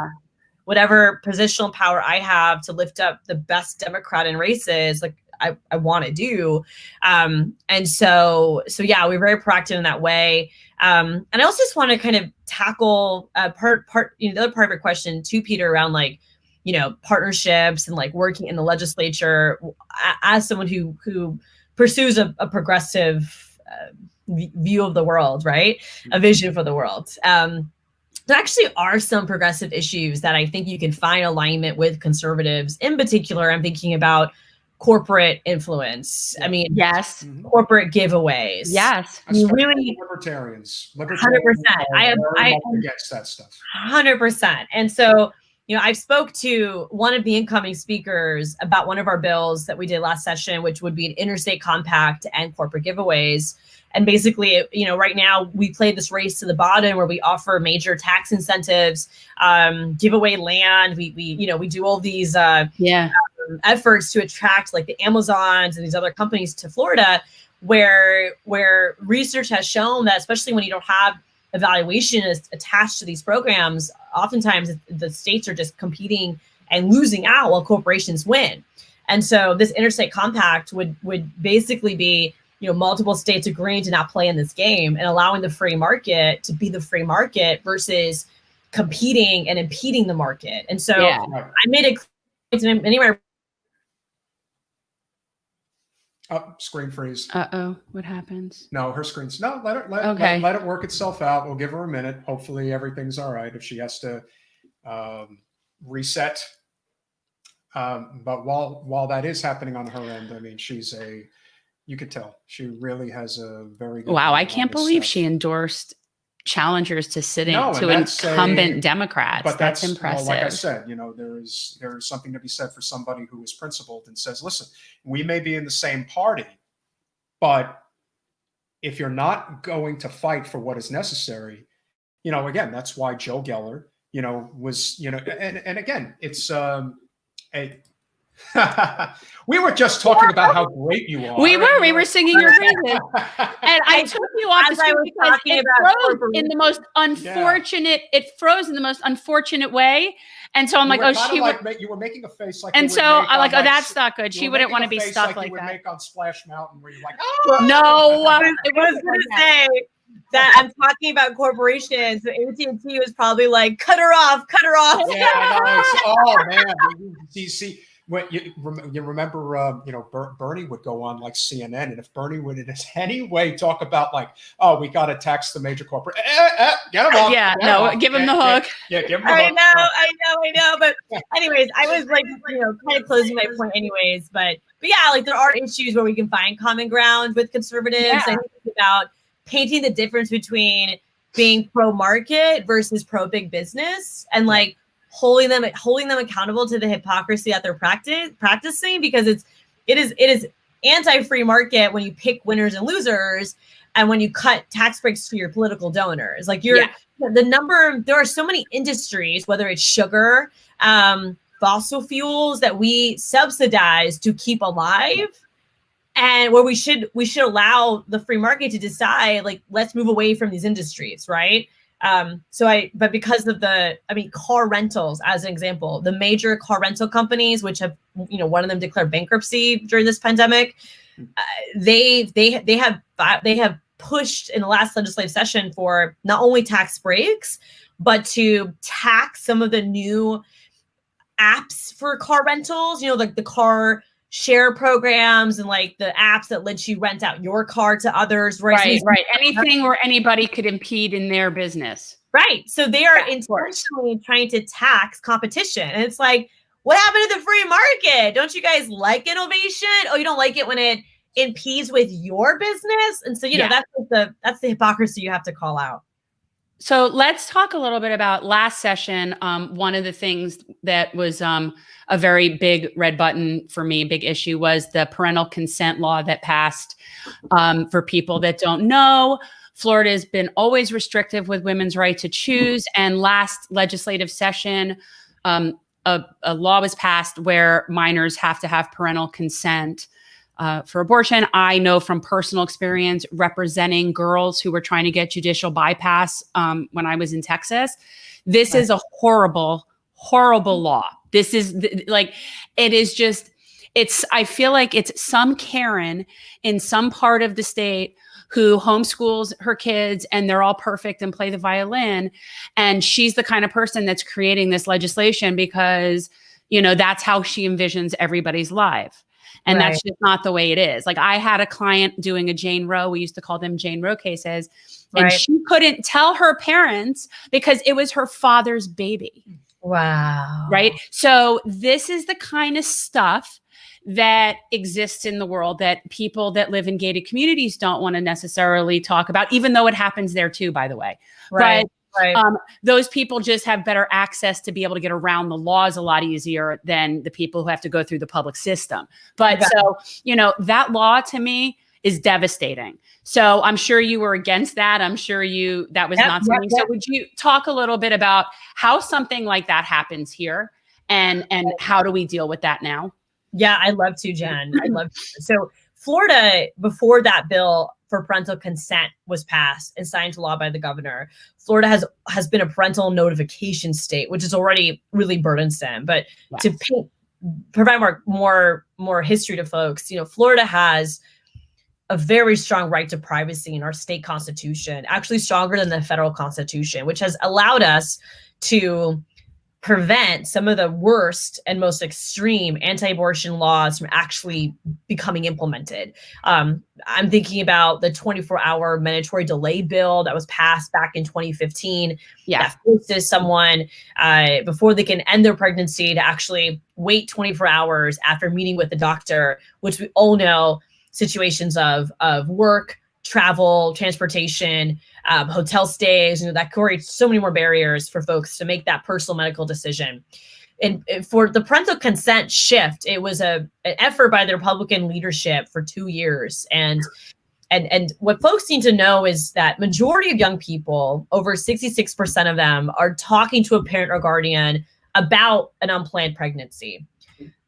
Whatever positional power I have to lift up the best Democrat in races, like I want to do. And so yeah, we're very proactive in that way. And I also just want to kind of tackle the other part of your question too, Peter, around like, partnerships and like working in the legislature as someone who pursues a progressive view of the world, right? A vision for the world. There actually are some progressive issues that I think you can find alignment with conservatives. In particular, I'm thinking about corporate influence. I mean, yes, corporate giveaways. Yes, really libertarians. 100%. I am against that stuff. 100%. And so, I spoke to one of the incoming speakers about one of our bills that we did last session, which would be an interstate compact and corporate giveaways. And basically, right now we play this race to the bottom where we offer major tax incentives, give away land. We do all these efforts to attract like the Amazons and these other companies to Florida, where research has shown that, especially when you don't have evaluation attached to these programs, oftentimes the states are just competing and losing out while corporations win. And so this interstate compact would basically be, multiple states agreeing to not play in this game and allowing the free market to be the free market versus competing and impeding the market. And so I made it clear to anywhere. Oh, screen freeze. Uh-oh, what happens? No, her screen's let it work itself out. We'll give her a minute. Hopefully everything's all right if she has to reset. But while that is happening on her end, I mean, you could tell she really has a very good. Wow, I can't believe she endorsed challengers to incumbent Democrats. But that's impressive. Well, like I said, there is something to be said for somebody who is principled and says, listen, we may be in the same party, but if you're not going to fight for what is necessary, again, that's why Joe Geller, was, and again, it's We were just talking about how great you are. We were singing your praises. And I took you off the screen because it froze in the most unfortunate, it froze in the most unfortunate way. And so I'm like, oh, you were making a face like, and so I'm like, oh, that's not good. She wouldn't want to be stuck like you would that. make on Splash Mountain, where you're like, oh no, it was going to say that I'm talking about corporations. So AT&T was probably like, cut her off. Yeah, oh man, see. When you remember, Bernie would go on like CNN, and if Bernie would in any way talk about like, oh, we got to tax the major corporate, get him off. Yeah, give him the hook. Give him the hook. I know. But anyways, I was like, kind of closing my point anyways. But yeah, like there are issues where we can find common ground with conservatives. Yeah. I think it's about painting the difference between being pro-market versus pro-big business, and like holding them accountable to the hypocrisy that they're practicing, because it is anti-free market when you pick winners and losers, and when you cut tax breaks to your political donors. Like there are so many industries, whether it's sugar, fossil fuels, that we subsidize to keep alive, and where we should allow the free market to decide, like, let's move away from these industries, right? But because of car rentals, as an example, the major car rental companies, which have, one of them declared bankruptcy during this pandemic, they have pushed in the last legislative session for not only tax breaks, but to tax some of the new apps for car rentals, like the car share programs and like the apps that let you rent out your car to others. Right. Anything where anybody could impede in their business. Right. So they are intentionally trying to tax competition. And it's like, what happened to the free market? Don't you guys like innovation? Oh, you don't like it when it impedes with your business? And so, that's the hypocrisy you have to call out. So let's talk a little bit about last session. One of the things that was a very big red button for me, big issue, was the parental consent law that passed. For people that don't know, Florida has been always restrictive with women's right to choose. And last legislative session, a law was passed where minors have to have parental consent for abortion. I know from personal experience representing girls who were trying to get judicial bypass when I was in Texas. This is a horrible, horrible law. This is I feel like it's some Karen in some part of the state who homeschools her kids and they're all perfect and play the violin. And she's the kind of person that's creating this legislation because, that's how she envisions everybody's life. And that's just not the way it is. Like, I had a client doing a Jane Roe. We used to call them Jane Roe cases. And she couldn't tell her parents because it was her father's baby. Wow. Right. So this is the kind of stuff that exists in the world that people that live in gated communities don't want to necessarily talk about, even though it happens there too, by the way. Right. Those people just have better access to be able to get around the laws a lot easier than the people who have to go through the public system. But that law to me is devastating. So I'm sure you were against that. I'm sure that was not something. So would you talk a little bit about how something like that happens here and how do we deal with that now? Yeah, I'd love to, Jen. I'd love to. So Florida, before that bill for parental consent was passed and signed into law by the governor, Florida has been a parental notification state, which is already really burdensome. But to provide more history to folks, Florida has a very strong right to privacy in our state constitution, actually stronger than the federal constitution, which has allowed us to prevent some of the worst and most extreme anti-abortion laws from actually becoming implemented. I'm thinking about the 24-hour mandatory delay bill that was passed back in 2015. That forces someone before they can end their pregnancy to actually wait 24 hours after meeting with the doctor, which we all know situations of work, travel, transportation, hotel stays, that creates so many more barriers for folks to make that personal medical decision. And for the parental consent shift, it was an effort by the Republican leadership for 2 years. And what folks need to know is that majority of young people, over 66% of them, are talking to a parent or guardian about an unplanned pregnancy.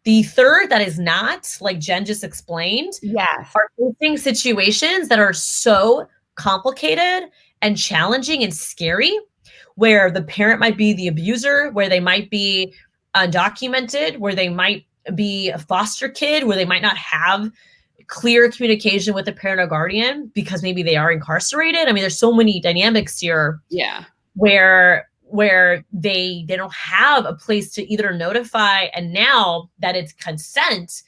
The third that is not, like Jen just explained, Yes. are facing situations that are so complicated and challenging and scary, where the parent might be the abuser, where they might be undocumented, where they might be a foster kid, where they might not have clear communication with the parent or guardian because maybe they are incarcerated. I mean, there's so many dynamics here. Yeah. Where they don't have a place to either notify, and now that it's consent,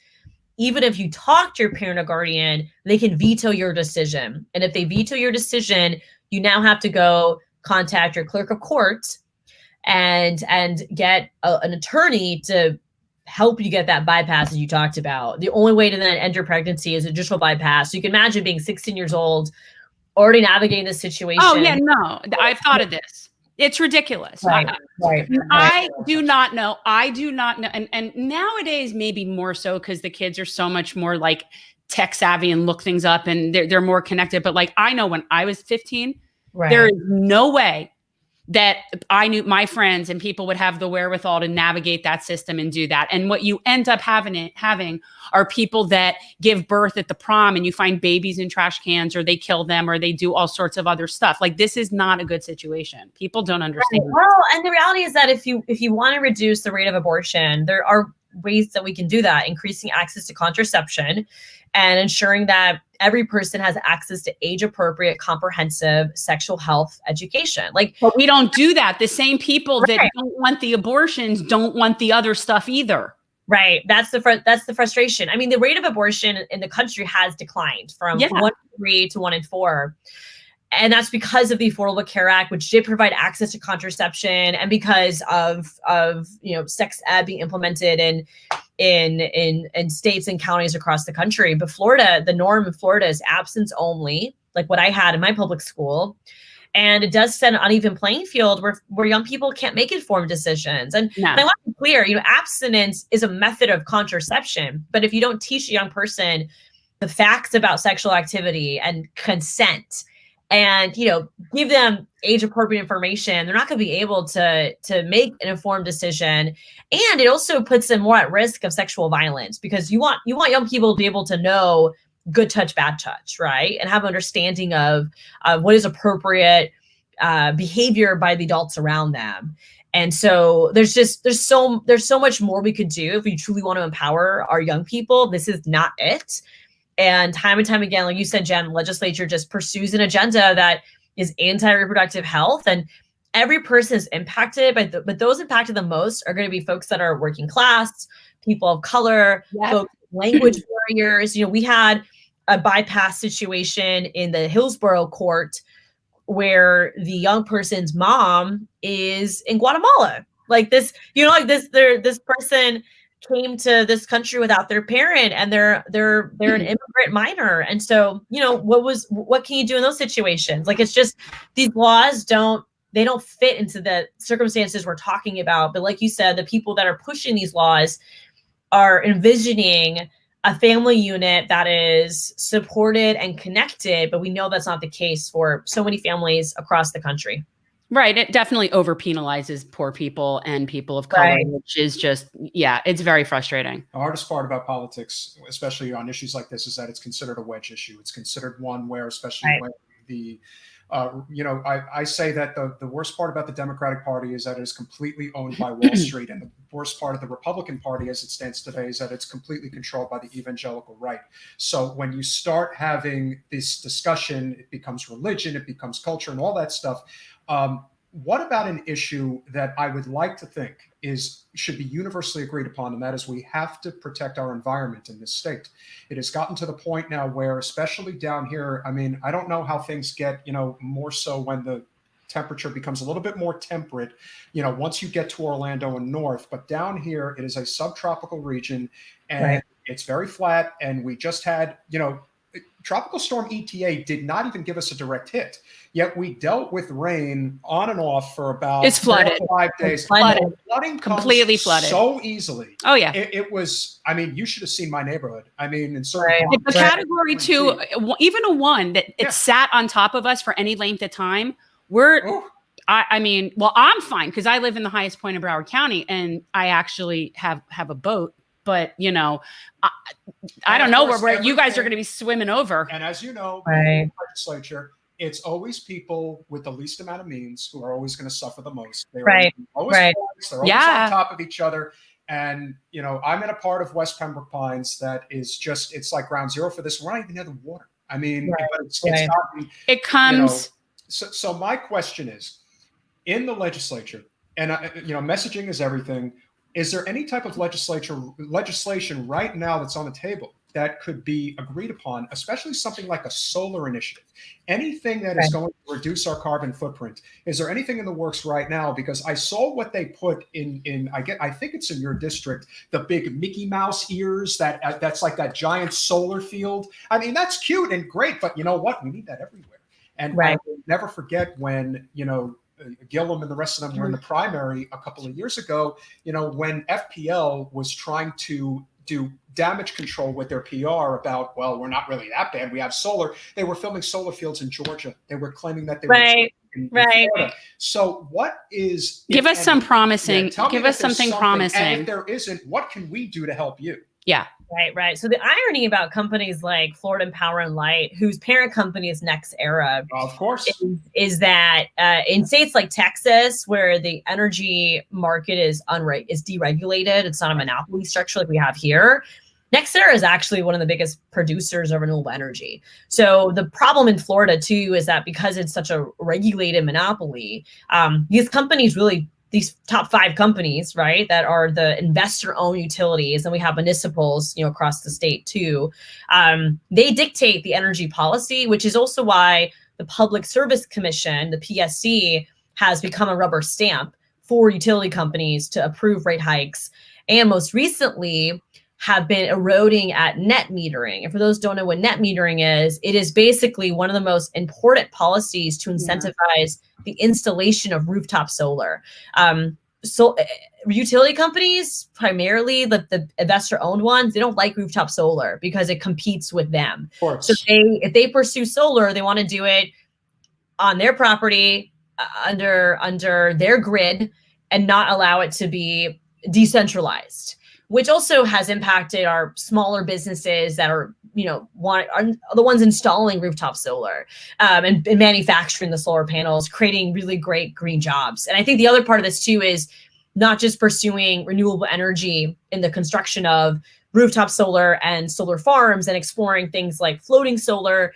even if you talk to your parent or guardian, they can veto your decision. And if they veto your decision, you now have to go contact your clerk of court and get an attorney to help you get that bypass that you talked about. The only way to then end your pregnancy is a judicial bypass. So you can imagine being 16 years old, already navigating this situation. Oh yeah, no, I've thought of this. It's ridiculous. Right. I do not know. And nowadays, maybe more so because the kids are so much more like tech savvy and look things up and they're more connected. But like, I know when I was 15, there is no way that I knew my friends and people would have the wherewithal to navigate that system and do that. And what you end up having are people that give birth at the prom and you find babies in trash cans, or they kill them, or they do all sorts of other stuff. Like, this is not a good situation. People don't understand. Right. Well, and the reality is that if you want to reduce the rate of abortion, there are ways that we can do that, increasing access to contraception and ensuring that every person has access to age-appropriate, comprehensive sexual health education. But we don't do that. The same people that don't want the abortions don't want the other stuff either. Right. That's the frustration. I mean, the rate of abortion in the country has declined from 1 in 3 to 1 in 4. And that's because of the Affordable Care Act, which did provide access to contraception, and because of sex ed being implemented in states and counties across the country. But Florida, the norm in Florida is abstinence only, like what I had in my public school. And it does set an uneven playing field where young people can't make informed decisions. And I want to be clear, abstinence is a method of contraception. But if you don't teach a young person the facts about sexual activity and consent, and give them age appropriate information, they're not going to be able to make an informed decision. And it also puts them more at risk of sexual violence, because you want young people to be able to know good touch, bad touch, right? And have understanding of what is appropriate behavior by the adults around them. And so there's so much more we could do if we truly want to empower our young people. This is not it. And time again, like you said, Jen, the legislature just pursues an agenda that is anti-reproductive health, and every person is impacted, but those impacted the most are going to be folks that are working class, people of color, folks, language barriers. We had a bypass situation in the Hillsborough court where the young person's mom is in Guatemala. Like this, this person came to this country without their parent, and they're an immigrant minor. And so, what can you do in those situations? Like, it's just, these laws don't fit into the circumstances we're talking about. But like you said, the people that are pushing these laws are envisioning a family unit that is supported and connected, but we know that's not the case for so many families across the country. Right. It definitely over penalizes poor people and people of color, which is just, it's very frustrating. The hardest part about politics, especially on issues like this, is that it's considered a wedge issue. It's considered one where, especially when the, I say that the worst part about the Democratic Party is that it is completely owned by Wall Street. And the worst part of the Republican Party as it stands today is that it's completely controlled by the evangelical right. So when you start having this discussion, it becomes religion, it becomes culture, and all that stuff. What about an issue that I would like to think should be universally agreed upon, and that is we have to protect our environment in this state. It has gotten to the point now where, especially down here, I mean, I don't know how things get, more so when the temperature becomes a little bit more temperate, once you get to Orlando and north, but down here, it is a subtropical region, and it's very flat. And we just had, Tropical Storm ETA did not even give us a direct hit, yet we dealt with rain on and off for about 5 days. Flooding completely flooded so easily. Oh yeah, it was. I mean, you should have seen my neighborhood. I mean, in certain the category 2, even a 1 that it sat on top of us for any length of time. I'm fine because I live in the highest point of Broward County, and I actually have a boat but you know, I don't know where you guys are going to be swimming over. And as you know, Right. in the legislature, it's always people with the least amount of means who are always going to suffer the most. They're Right. always Right. boys, they're always on top of each other. And, you know, I'm in a part of West Pembroke Pines that is just, it's like ground zero for this. We're not even near the water. I mean, Right. but it's Right. not, It comes. You know, so my question is, in the legislature, and you know, messaging is everything. Is there any type of legislation right now that's on the table that could be agreed upon, especially something like a solar initiative? Anything that is going to reduce our carbon footprint? Is there anything in the works right now? Because I saw what they put in I think it's in your district, the big Mickey Mouse ears, that's like that giant solar field. I mean, that's cute and great, but you know what? We need that everywhere. And I will never forget when, you know, Gillum and the rest of them were in the primary a couple of years ago, you know, when FPL was trying to do damage control with their PR about, well, we're not really that bad. We have solar. They were filming solar fields in Georgia. They were claiming that they were in Florida. So what is... Give us some promising. Yeah, give us something promising. And if there isn't, what can we do to help you? Yeah. Right. So the irony about companies like Florida Power and Light, whose parent company is NextEra, of course, is that in states like Texas, where the energy market is deregulated, it's not a monopoly structure like we have here. NextEra is actually one of the biggest producers of renewable energy. So the problem in Florida too is that because it's such a regulated monopoly, these companies really. These top 5 companies, right, that are the investor-owned utilities, and we have municipals, you know, across the state too. They dictate the energy policy, which is also why the Public Service Commission, the PSC, has become a rubber stamp for utility companies to approve rate hikes, and most recently have been eroding at net metering. And for those who don't know what net metering is, it is basically one of the most important policies to incentivize the installation of rooftop solar. So utility companies, primarily the investor-owned ones, they don't like rooftop solar because it competes with them. Of course. So if they pursue solar, they want to do it on their property, under their grid, and not allow it to be decentralized, which also has impacted our smaller businesses that are, you know, are the ones installing rooftop solar and manufacturing the solar panels, creating really great green jobs. And I think the other part of this too is not just pursuing renewable energy in the construction of rooftop solar and solar farms and exploring things like floating solar,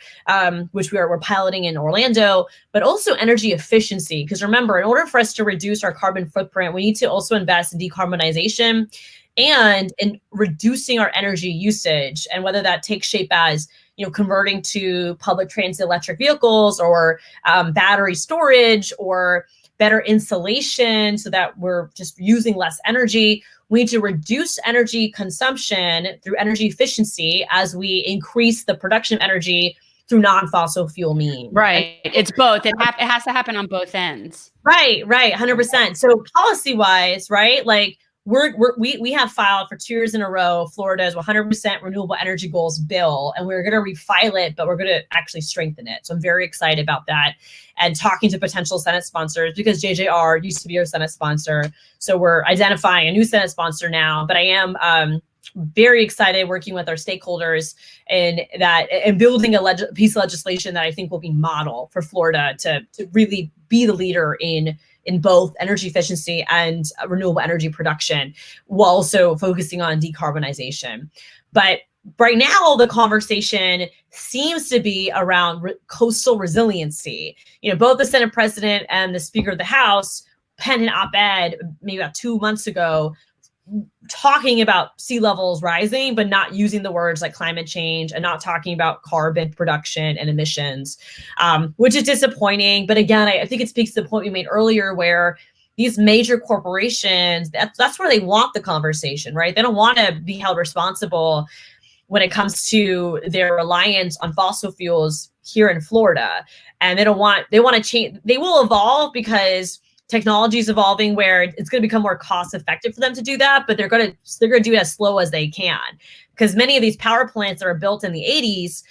which we're piloting in Orlando, but also energy efficiency. Because remember, in order for us to reduce our carbon footprint, we need to also invest in decarbonization and in reducing our energy usage, and whether that takes shape as, you know, converting to public transit electric vehicles or battery storage or better insulation so that we're just using less energy. We need to reduce energy consumption through energy efficiency as we increase the production of energy through non-fossil fuel means. Right. It's both. It has to happen on both ends. Right. 100%. So policy-wise, right, like, we have filed for 2 years in a row Florida's 100% renewable energy goals bill, and we're going to refile it, but we're going to actually strengthen it. So I'm very excited about that, and talking to potential Senate sponsors, because JJR used to be our Senate sponsor. So we're identifying a new Senate sponsor now, but I am very excited working with our stakeholders and building a piece of legislation that I think will be model for Florida to really be the leader in both energy efficiency and renewable energy production, while also focusing on decarbonization. But right now, the conversation seems to be around coastal resiliency. You know, both the Senate President and the Speaker of the House penned an op-ed maybe about 2 months ago talking about sea levels rising, but not using the words like climate change, and not talking about carbon production and emissions, which is disappointing. But again, I think it speaks to the point we made earlier, where these major corporations, that's where they want the conversation, right? They don't want to be held responsible when it comes to their reliance on fossil fuels here in Florida. And they want to change. They will evolve because technology is evolving, where it's going to become more cost effective for them to do that, but they're going to do it as slow as they can, because many of these power plants that are built in the 80s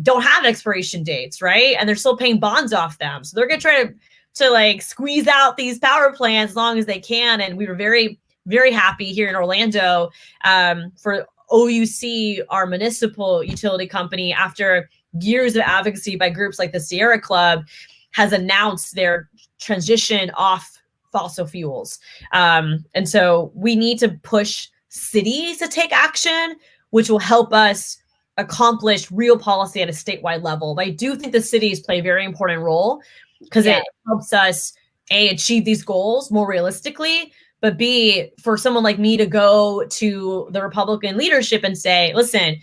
don't have expiration dates, right? And they're still paying bonds off them. So they're going to try to like squeeze out these power plants as long as they can. And we were very very happy here in Orlando for OUC, our municipal utility company, after years of advocacy by groups like the Sierra Club, has announced their transition off fossil fuels. And so we need to push cities to take action, which will help us accomplish real policy at a statewide level. But I do think the cities play a very important role because it helps us, A, achieve these goals more realistically, but B, for someone like me to go to the Republican leadership and say, listen,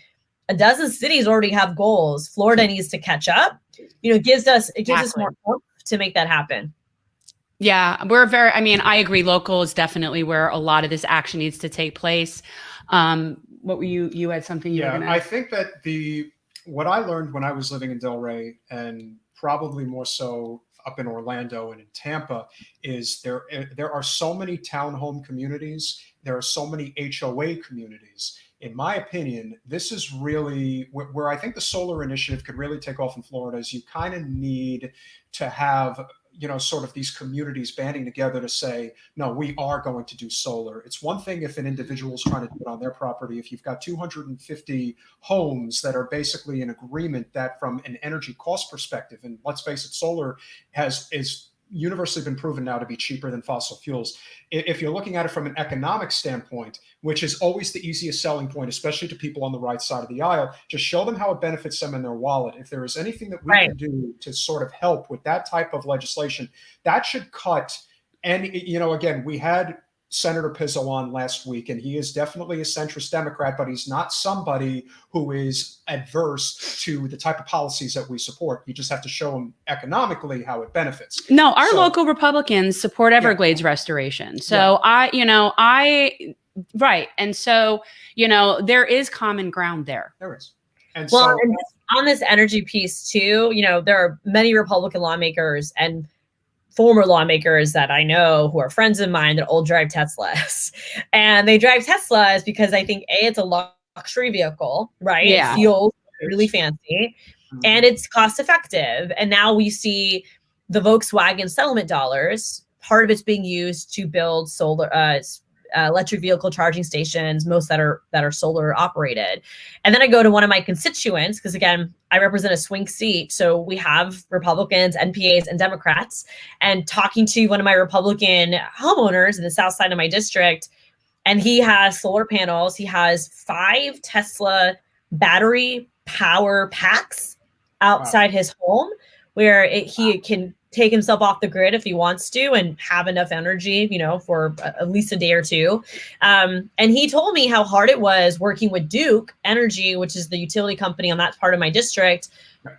a dozen cities already have goals. Florida needs to catch up. It gives us more hope to make that happen. Yeah, I agree. Local is definitely where a lot of this action needs to take place. What were you had something you were gonna... I think that what I learned when I was living in Delray, and probably more so up in Orlando and in Tampa, is there are so many townhome communities. There are so many HOA communities. In my opinion, this is really where I think the solar initiative could really take off in Florida. Is you kind of need to have, sort of these communities banding together to say, no, we are going to do solar. It's one thing if an individual is trying to do it on their property. If you've got 250 homes that are basically in agreement that from an energy cost perspective, and let's face it, solar is universally been proven now to be cheaper than fossil fuels. If you're looking at it from an economic standpoint, which is always the easiest selling point, especially to people on the right side of the aisle, just show them how it benefits them in their wallet. If there is anything that we can do to sort of help with that type of legislation, that should cut. And, again, we had Senator Pizzo on last week, and he is definitely a centrist Democrat, but he's not somebody who is adverse to the type of policies that we support. You just have to show him economically how it benefits. No, our local Republicans support Everglades restoration. So right. And so, there is common ground there. There is. And and on this energy piece too, there are many Republican lawmakers and former lawmakers that I know who are friends of mine that all drive Teslas. And they drive Teslas because I think, A, it's a luxury vehicle, right? Yeah. It feels really fancy and it's cost effective. And now we see the Volkswagen settlement dollars, part of it's being used to build solar electric vehicle charging stations, most that are solar operated. And then I go to one of my constituents, because again, I represent a swing seat. So we have Republicans, NPAs, and Democrats. And talking to one of my Republican homeowners in the south side of my district, and he has solar panels. He has 5 Tesla battery power packs outside his home where he can take himself off the grid if he wants to and have enough energy, for at least a day or two. And he told me how hard it was working with Duke Energy, which is the utility company on that part of my district,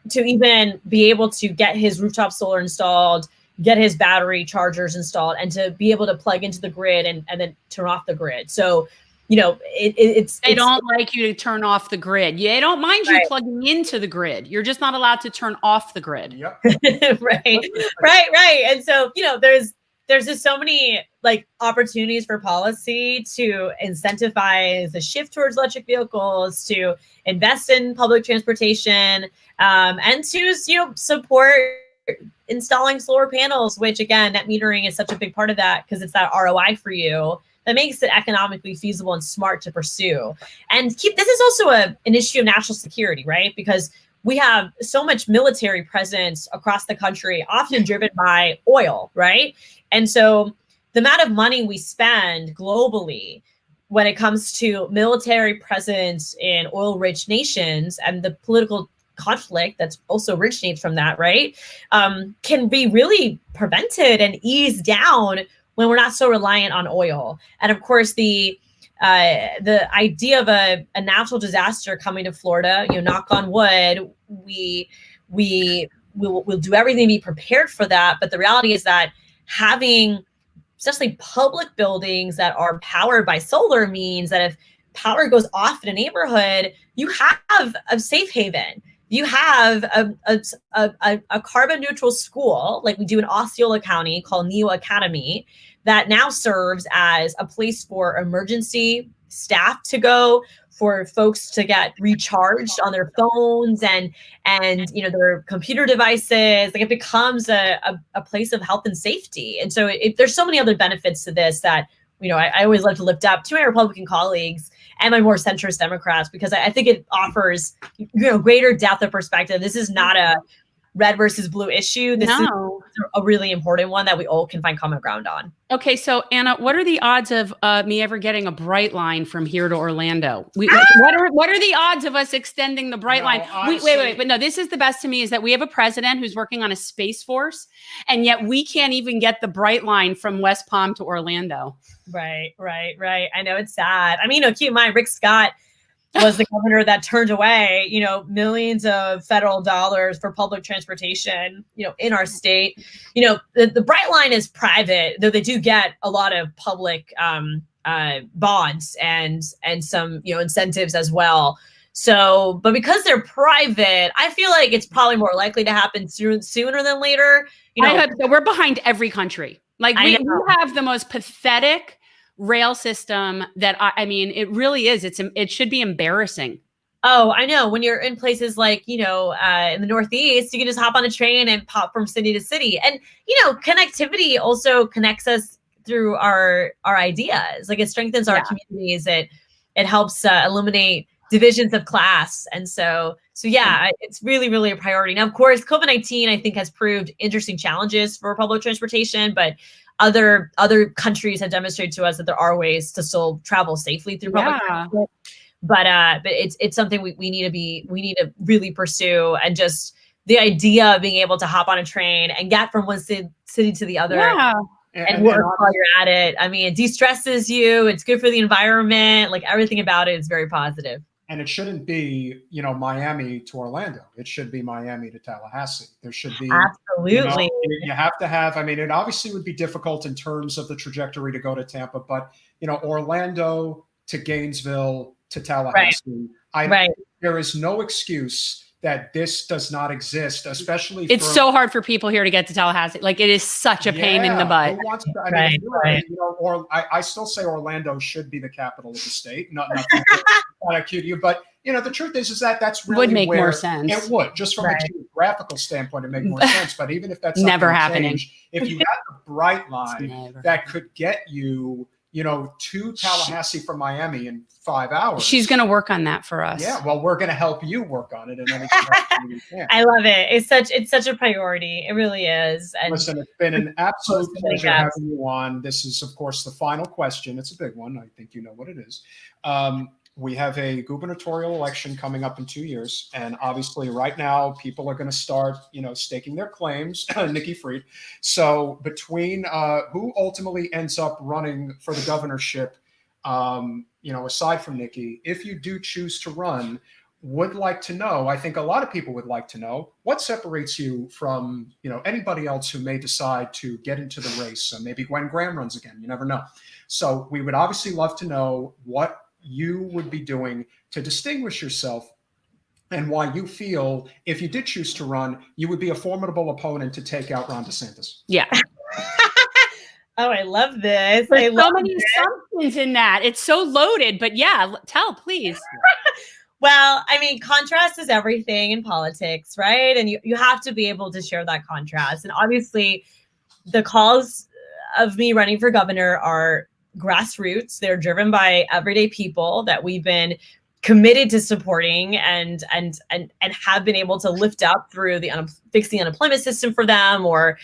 to even be able to get his rooftop solar installed, get his battery chargers installed, and to be able to plug into the grid and then turn off the grid. So, they don't like you to turn off the grid. They don't mind you plugging into the grid. You're just not allowed to turn off the grid. Yep. Right. And so, there's just so many opportunities for policy to incentivize the shift towards electric vehicles, to invest in public transportation, and to, support installing solar panels, which again, net metering is such a big part of that because it's that ROI for you that makes it economically feasible and smart to pursue. And this is also an issue of national security, right? Because we have so much military presence across the country, often driven by oil, right? And so the amount of money we spend globally when it comes to military presence in oil-rich nations and the political conflict that's also originates from that, right, can be really prevented and eased down when we're not so reliant on oil. And of course, the idea of a natural disaster coming to Florida, knock on wood, we'll do everything to be prepared for that. But the reality is that having especially public buildings that are powered by solar means that if power goes off in a neighborhood, you have a safe haven. You have a carbon neutral school like we do in Osceola County called Neo Academy that now serves as a place for emergency staff to go, for folks to get recharged on their phones and their computer devices. Like, it becomes a place of health and safety. And so there's so many other benefits to this that I always love to lift up to my Republican colleagues and my more centrist Democrats, because I think it offers, greater depth of perspective. This is not a red versus blue issue. This is a really important one that we all can find common ground on. Okay, so Anna, what are the odds of me ever getting a Bright Line from here to Orlando? What are the odds of us extending the Bright Line? Wait, but no, this is the best to me, is that we have a president who's working on a space force, and yet we can't even get the Bright Line from West Palm to Orlando. Right. I know, it's sad. I mean, keep in mind, Rick Scott was the governor that turned away, millions of federal dollars for public transportation, in our state. The Bright Line is private, though they do get a lot of public bonds and some, incentives as well. So, but because they're private, I feel like it's probably more likely to happen sooner than later. We're behind every country. Like we have the most pathetic rail system that I mean, it really is. It should be embarrassing. Oh, I know. When you're in places like, in the Northeast, you can just hop on a train and pop from city to city. And, connectivity also connects us through our ideas. Like, it strengthens our communities. It helps eliminate divisions of class. And so yeah, it's really, really a priority. Now, of course, COVID-19, I think, has proved interesting challenges for public transportation, but other countries have demonstrated to us that there are ways to still travel safely through public transport. But it's something we need to really pursue, and just the idea of being able to hop on a train and get from one city to the other and work while you're at it. I mean, it de-stresses you. It's good for the environment. Like, everything about it is very positive. And it shouldn't be, Miami to Orlando. It should be Miami to Tallahassee. There should be absolutely. You have to have. I mean, it obviously would be difficult in terms of the trajectory to go to Tampa, but Orlando to Gainesville to Tallahassee. There is no excuse that this does not exist, especially. It's so hard for people here to get to Tallahassee. Like, it is such a pain in the butt. Or I still say Orlando should be the capital of the state. Not cute to you, but the truth is that that's really would make more sense. It would, just from a geographical standpoint, it make more sense. But even if that's never happening, if you had a Bright Line that could get you, to Tallahassee from Miami in 5 hours. She's going to work on that for us. Yeah, well, we're going to help you work on it, and then we can. I love it. It's such a priority. It really is. And listen, it's been an absolute pleasure having you on. This is, of course, the final question. It's a big one. I think you know what it is. We have a gubernatorial election coming up in 2 years. And obviously right now people are going to start, staking their claims, Nikki Fried. So between who ultimately ends up running for the governorship, aside from Nikki, if you do choose to run, would like to know, I think a lot of people would like to know, what separates you from, anybody else who may decide to get into the race. So maybe Gwen Graham runs again, you never know. So we would obviously love to know what you would be doing to distinguish yourself, and why you feel, if you did choose to run, you would be a formidable opponent to take out Ron DeSantis. Yeah. Oh, I love this. There's so many assumptions in that. It's so loaded, but yeah, tell, please. Well, I mean, contrast is everything in politics, right? And you have to be able to share that contrast. And obviously, the calls of me running for governor are grassroots. They're driven by everyday people that we've been committed to supporting and have been able to lift up through fix the unemployment system for them, or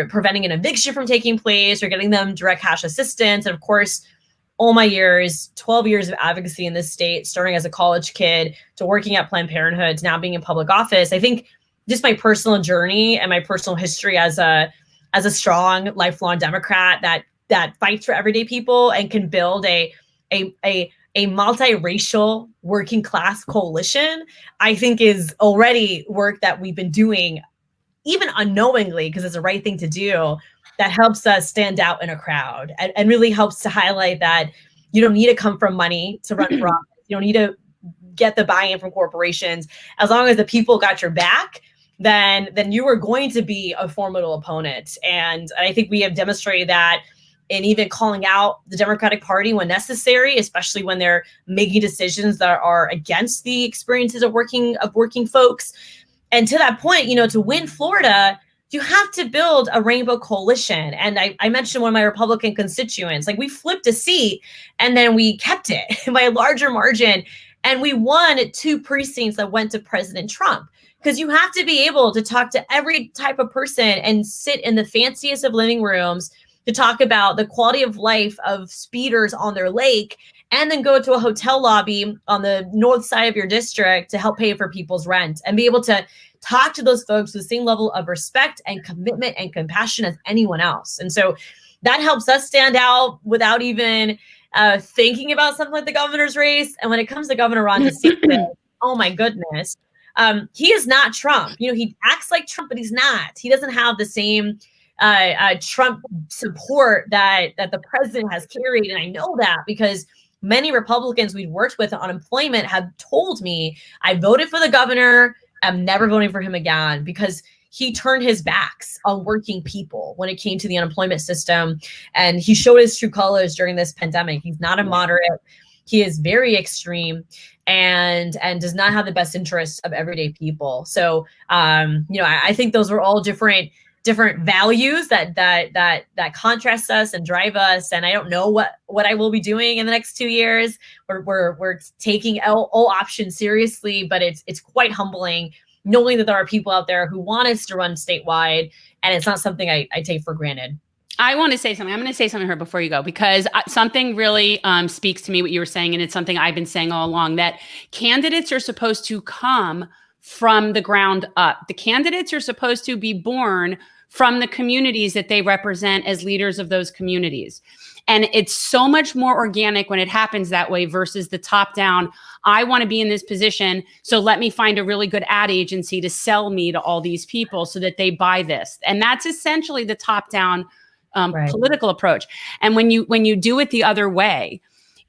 preventing an eviction from taking place, or getting them direct cash assistance. And of course, all my years, 12 years of advocacy in this state, starting as a college kid to working at Planned Parenthood to now being in public office. I think just my personal journey and my personal history as a strong, lifelong Democrat that fights for everyday people and can build a multiracial working class coalition, I think is already work that we've been doing, even unknowingly, because it's the right thing to do, that helps us stand out in a crowd and really helps to highlight that you don't need to come from money to run for office. You don't need to get the buy-in from corporations. As long as the people got your back, then you are going to be a formidable opponent. And I think we have demonstrated that in even calling out the Democratic Party when necessary, especially when they're making decisions that are against the experiences of working folks. And to that point, to win Florida, you have to build a rainbow coalition. And I mentioned one of my Republican constituents, like we flipped a seat and then we kept it by a larger margin. And we won 2 precincts that went to President Trump. Because you have to be able to talk to every type of person and sit in the fanciest of living rooms to talk about the quality of life of speeders on their lake, and then go to a hotel lobby on the north side of your district to help pay for people's rent, and be able to talk to those folks with the same level of respect and commitment and compassion as anyone else. And so that helps us stand out without even thinking about something like the governor's race. And when it comes to Governor Ron DeSantis, oh my goodness, he is not Trump. You know, he acts like Trump, but he's not. He doesn't have the same Trump support that the president has carried. And I know that because many Republicans we've worked with on employment have told me, I voted for the governor, I'm never voting for him again, because he turned his backs on working people when it came to the unemployment system. And he showed his true colors during this pandemic. He's not a moderate. He is very extreme and does not have the best interests of everyday people. So, you know, I think those were all different values that contrast us and drive us. And I don't know what I will be doing in the next 2 years. We're taking all options seriously, but it's quite humbling knowing that there are people out there who want us to run statewide, and it's not something I take for granted. I want to say something. I'm going to say something here before you go, because something really speaks to me, what you were saying. And it's something I've been saying all along, that candidates are supposed to come from the ground up. The candidates are supposed to be born from the communities that they represent as leaders of those communities. And it's so much more organic when it happens that way versus the top down. I want to be in this position, so let me find a really good ad agency to sell me to all these people so that they buy this. And that's essentially the top down political approach. And when you do it the other way,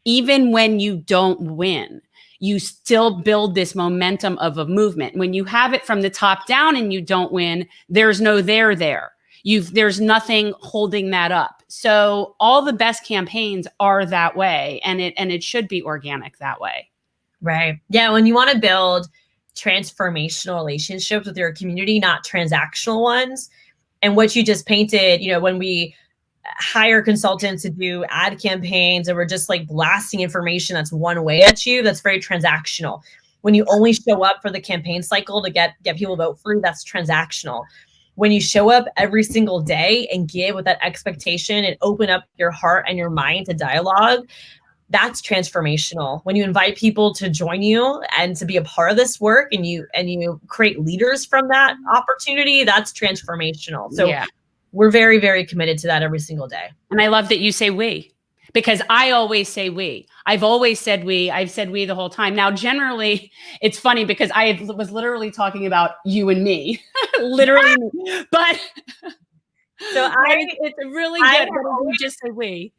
even when you don't win, you still build this momentum of a movement. When you have it from the top down and you don't win, there's no there. There's nothing holding that up. So all the best campaigns are that way, and it should be organic that way. Right. Yeah. When you want to build transformational relationships with your community, not transactional ones. And what you just painted, you know, when we hire consultants to do ad campaigns and we're just like blasting information that's one way at you, that's very transactional. When you only show up for the campaign cycle to get people to vote for you, that's transactional. When you show up every single day and give with that expectation and open up your heart and your mind to dialogue, that's transformational. When you invite people to join you and to be a part of this work, and you create leaders from that opportunity, that's transformational. So yeah, we're very, very committed to that every single day. And I love that you say we, because I always say we. I've always said we. I've said we the whole time. Now, generally, it's funny because I was literally talking about you and me, literally me. But so it's really good when you just say we.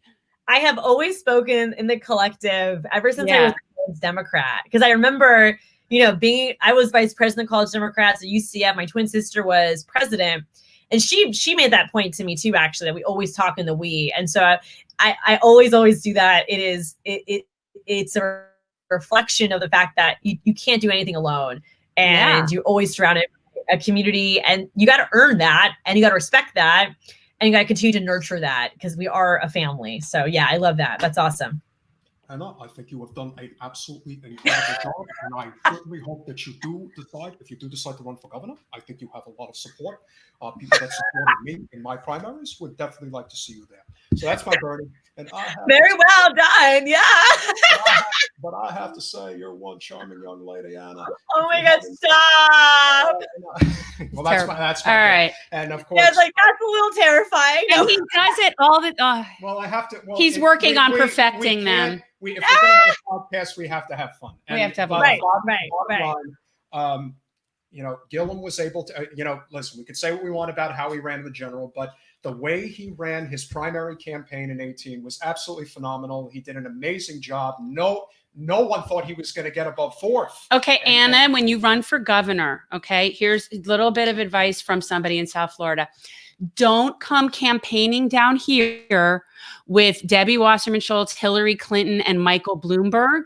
I have always spoken in the collective ever since I was a Democrat, because I remember, you know, I was vice president of College Democrats at UCF. My twin sister was president, and she made that point to me too, actually, that we always talk in the we. And so I always do that. It's a reflection of the fact that you can't do anything alone, and you're always surrounded by a community, and you got to earn that, and you got to respect that. And you got to continue to nurture that, because we are a family. So yeah, I love that. That's awesome. Anna, I think you have done an absolutely incredible job, and I certainly hope that you do decide, if you do decide to run for governor, I think you have a lot of support. People that supported me in my primaries would definitely like to see you there. So that's my burden. And very well done. Yeah. But I have to say, you're one charming young lady, Anna. Oh my God, stop. Well, that's my all right. And of course, yeah, like that's a little terrifying. And he does it all the well, I have to. Well, he's working on perfecting them. If we're going to have a podcast, we have to have fun. We have to have fun. Right. Line, you know, Gillum was able to, you know, listen, we could say what we want about how he ran the general, but the way he ran his primary campaign in 2018 was absolutely phenomenal. He did an amazing job. No one thought he was going to get above fourth. Okay, Anna, when you run for governor, okay, here's a little bit of advice from somebody in South Florida. Don't come campaigning down here with Debbie Wasserman Schultz, Hillary Clinton, and Michael Bloomberg,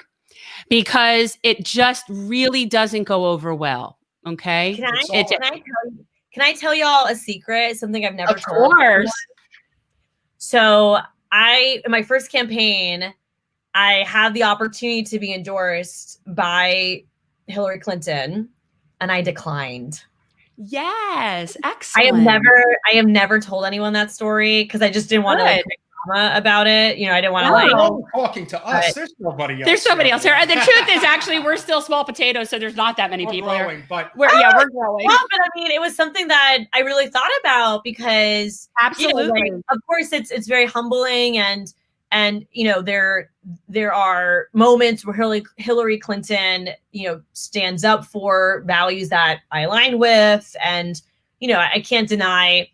because it just really doesn't go over well. Okay. Can I tell you? can I tell y'all a secret? Something I've never Of told. course. So in my first campaign, I had the opportunity to be endorsed by Hillary Clinton, and I declined. Yes, I excellent. have never told anyone that story because I just didn't want to Good. create drama about it. You know, I didn't want to You're talking to us. There's nobody else. There's somebody else here. And the truth is, actually, we're still small potatoes, so there's not that many We're people growing, here. but We're growing. Well, but I mean, it was something that I really thought about because Absolutely. you know, like, of course, it's very humbling and you know there are moments where Hillary Clinton, you know, stands up for values that I align with, and you know, I can't deny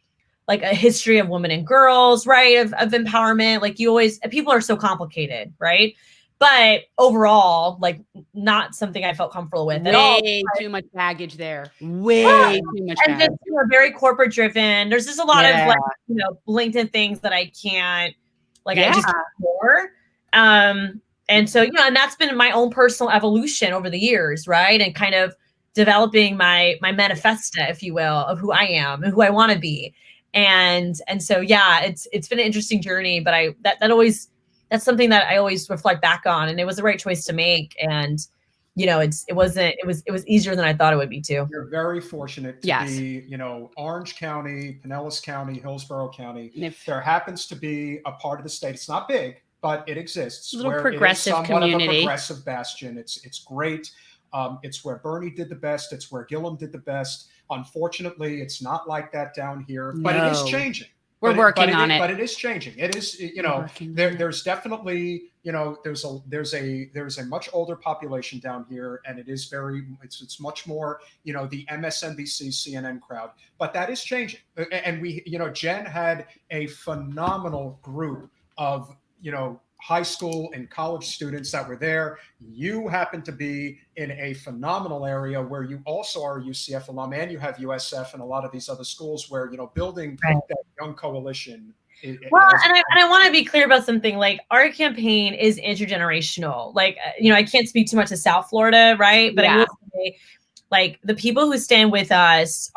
like a history of women and girls, right? Of empowerment. Like people are so complicated, right? But overall, like not something I felt comfortable with at all. Way too much baggage there. Way too much And baggage. just, you know, very corporate driven. There's just a lot of like, you know, LinkedIn things that I can't like I just ignore. And so, you know, and that's been my own personal evolution over the years, right? And kind of developing my manifesto, if you will, of who I am and who I want to be. And so, yeah, it's been an interesting journey, but that's something that I always reflect back on, and it was the right choice to make. And, you know, it was easier than I thought it would be too. You're very fortunate to be, you know, Orange County, Pinellas County, Hillsborough County. There happens to be a part of the state. It's not big, but it exists. A little where progressive it is somewhat community. Of a progressive bastion. It's great. It's where Bernie did the best. It's where Gillum did the best. Unfortunately, it's not like that down here, but it is changing. We're working on it. But it is changing. It is, you know, there's definitely, you know, there's a much older population down here, and it's much more, you know, the MSNBC, CNN crowd, but that is changing. And we, you know, Jen had a phenomenal group of, you know, high school and college students that were there. You happen to be in a phenomenal area where you also are a UCF alum, and you have USF and a lot of these other schools where, you know, building that young coalition. Well, and I want to be clear about something. Like, our campaign is intergenerational. Like, you know, I can't speak too much to South Florida, right? But I will say, like, the people who stand with us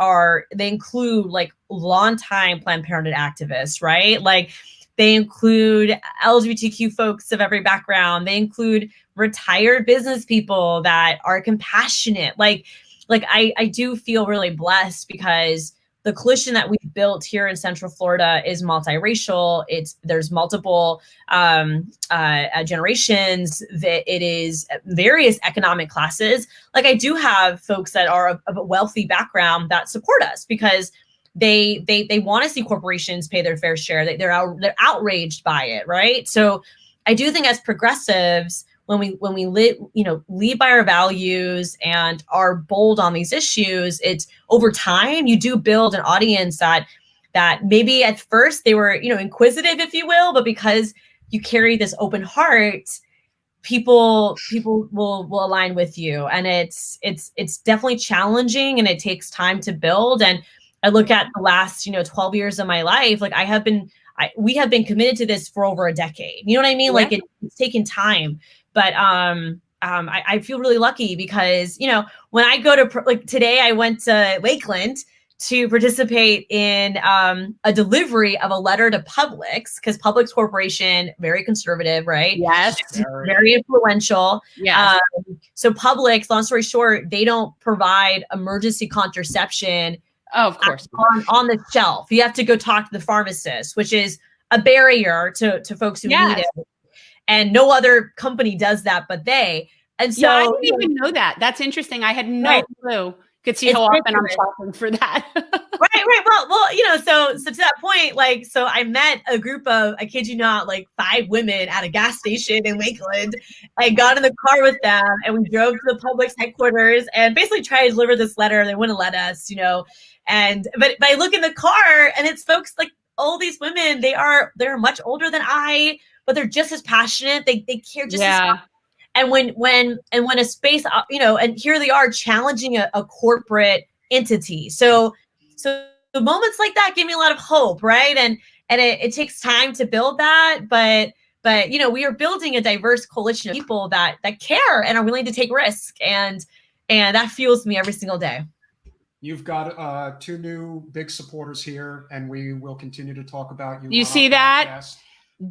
they include like longtime Planned Parenthood activists, right? Like, they include LGBTQ folks of every background. They include retired business people that are compassionate. Like I do feel really blessed because the coalition that we've built here in Central Florida is multiracial. There's multiple generations. That it is various economic classes. Like, I do have folks that are of a wealthy background that support us because they want to see corporations pay their fair share. They're outraged by it, right? So I do think as progressives, when we lead by our values and are bold on these issues, it's over time you do build an audience that maybe at first they were, you know, inquisitive, if you will, but because you carry this open heart, people will align with you. And it's definitely challenging, and it takes time to build. And I look at the last, you know, 12 years of my life, like we have been committed to this for over a decade. You know what I mean? Yeah. Like it's taken time, but I feel really lucky because, you know, when I go to like today, I went to Lakeland to participate in a delivery of a letter to Publix, because Publix Corporation, very conservative, right? Yes. Very influential. Yeah. So Publix, long story short, they don't provide emergency contraception. Oh, of course. On the shelf. You have to go talk to the pharmacist, which is a barrier to folks who need it. And no other company does that but they. And so I didn't even know that. That's interesting. I had no clue. Could see how often I'm shopping for that. Right. Well, you know, so to that point, like, so I met a group of, I kid you not, like 5 women at a gas station in Lakeland. I got in the car with them and we drove to the Publix headquarters and basically tried to deliver this letter. They wouldn't let us, you know. But I look in the car and it's folks like all these women, they're much older than I, but they're just as passionate. They care just as much. And when a space, you know, and here they are challenging a corporate entity. So the moments like that give me a lot of hope, right? And it takes time to build that, but you know, we are building a diverse coalition of people that care and are willing to take risk, and that fuels me every single day. You've got 2 new big supporters here, and we will continue to talk about you. You on see our that? podcast.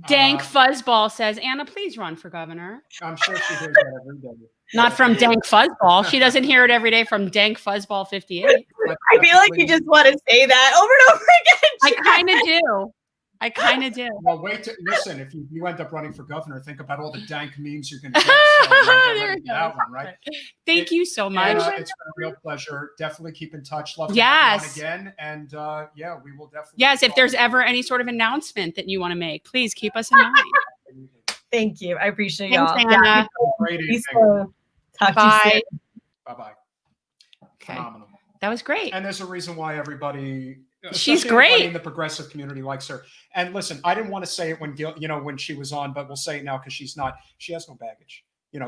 Dank Fuzzball says, Anna, please run for governor. I'm sure she hears that every day. Not from Dank Fuzzball. She doesn't hear it every day from Dank Fuzzball 58. I feel like you just want to say that over and over again. I kind of do. I kind of do. Well, listen. If you end up running for governor, think about all the dank memes you're going to get. So There we go. that one, right? Thank you so much. Anna, it's been a real pleasure. Definitely keep in touch. Love to Yes. have you on again. And yeah, we will definitely. Yes, if there's ever any sort of announcement that you want to make, please keep us in mind. Thank you. I appreciate Thanks, y'all. Anna. Yeah. Great evening. Talk to Bye. you soon. Bye-bye. Okay. Phenomenal. That was great. And there's a reason why everybody, She's especially everybody great. in the progressive community, likes her. And listen, I didn't want to say it when she was on, but we'll say it now because she has no baggage.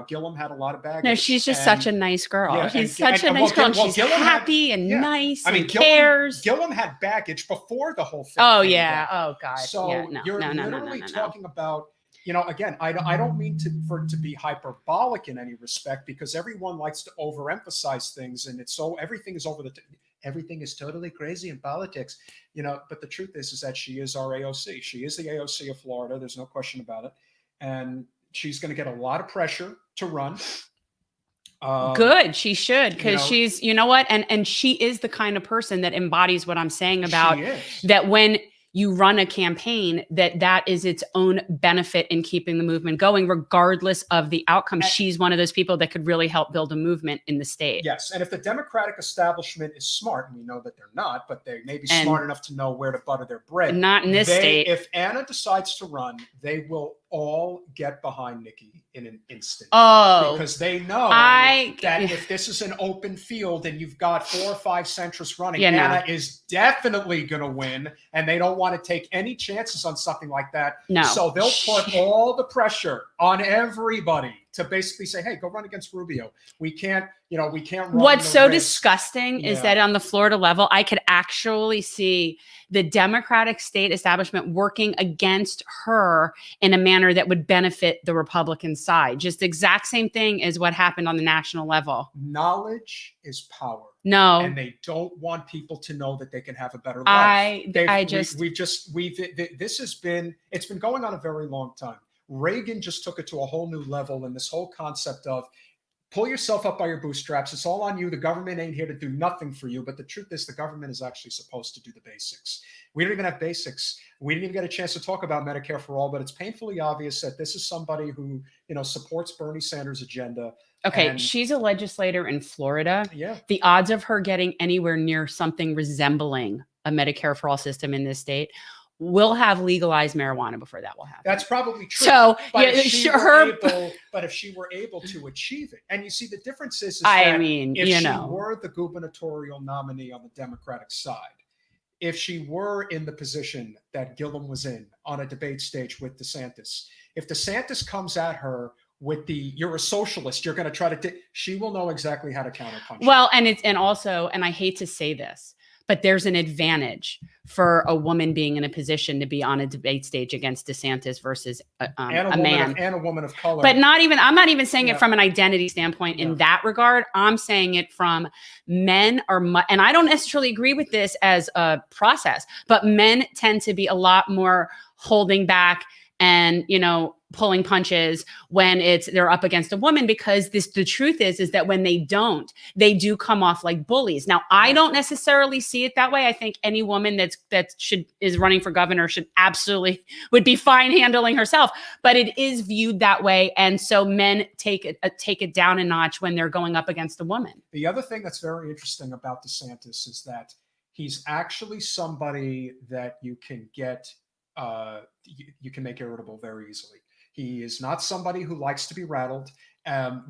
Gillum had a lot of baggage. No, she's just such a nice girl. Yeah, she's and- such a and- nice well, girl. And well, she's Gillum had- happy and yeah. nice I mean, and cares. Gillum had baggage before the whole thing. Oh, came yeah. down. Oh, God. So yeah, no, you're no, no, literally no. talking about, again, I don't mean for it to be hyperbolic in any respect, because everyone likes to overemphasize things, and it's so everything is everything is totally crazy in politics, but the truth is that she is our AOC. She is the AOC of Florida. There's no question about it. And she's going to get a lot of pressure to run. Good. She should, because she's, you know what? And she is the kind of person that embodies what I'm saying about that when you run a campaign, that is its own benefit in keeping the movement going, regardless of the outcome. She's one of those people that could really help build a movement in the state. Yes. And if the Democratic establishment is smart, and we know that they're not, but they may be smart enough to know where to butter their bread. Not in this state. If Anna decides to run, they will all get behind Nikki in an instant. Oh, because they know that if this is an open field and you've got 4 or 5 centrists running, Anna is definitely going to win, and they don't want to take any chances on something like that. No. So they'll put all the pressure on everybody to basically say, hey, go run against Rubio. We can't run. What's so risk. Disgusting is that on the Florida level, I could actually see the Democratic state establishment working against her in a manner that would benefit the Republican side. Just the exact same thing as what happened on the national level. Knowledge is power. No. And they don't want people to know that they can have a better life. It's been going on a very long time. Reagan just took it to a whole new level, and this whole concept of pull yourself up by your bootstraps. It's all on you. The government ain't here to do nothing for you. But the truth is the government is actually supposed to do the basics. We don't even have basics. We didn't even get a chance to talk about Medicare for all, but it's painfully obvious that this is somebody who, supports Bernie Sanders' agenda. Okay, she's a legislator in Florida. Yeah. The odds of her getting anywhere near something resembling a Medicare for all system in this state, we'll have legalized marijuana before that will happen. That's probably true. So, but if she were able to achieve it, and you see the difference is that if she were the gubernatorial nominee on the Democratic side, if she were in the position that Gillum was in on a debate stage with DeSantis, if DeSantis comes at her with you're a socialist, you're going to try to, she will know exactly how to counterpunch. Well, and I hate to say this, but there's an advantage for a woman being in a position to be on a debate stage against DeSantis versus a man and a woman of color. But I'm not even saying it from an identity standpoint in that regard. I'm saying it from men and I don't necessarily agree with this as a process, but men tend to be a lot more holding back and, pulling punches when they're up against a woman, because the truth is that when they do come off like bullies. Now, I don't necessarily see it that way. I think any woman is running for governor would be fine handling herself, but it is viewed that way. And so men take it down a notch when they're going up against a woman. The other thing that's very interesting about DeSantis is that he's actually somebody that you can get, you can make irritable very easily. He is not somebody who likes to be rattled.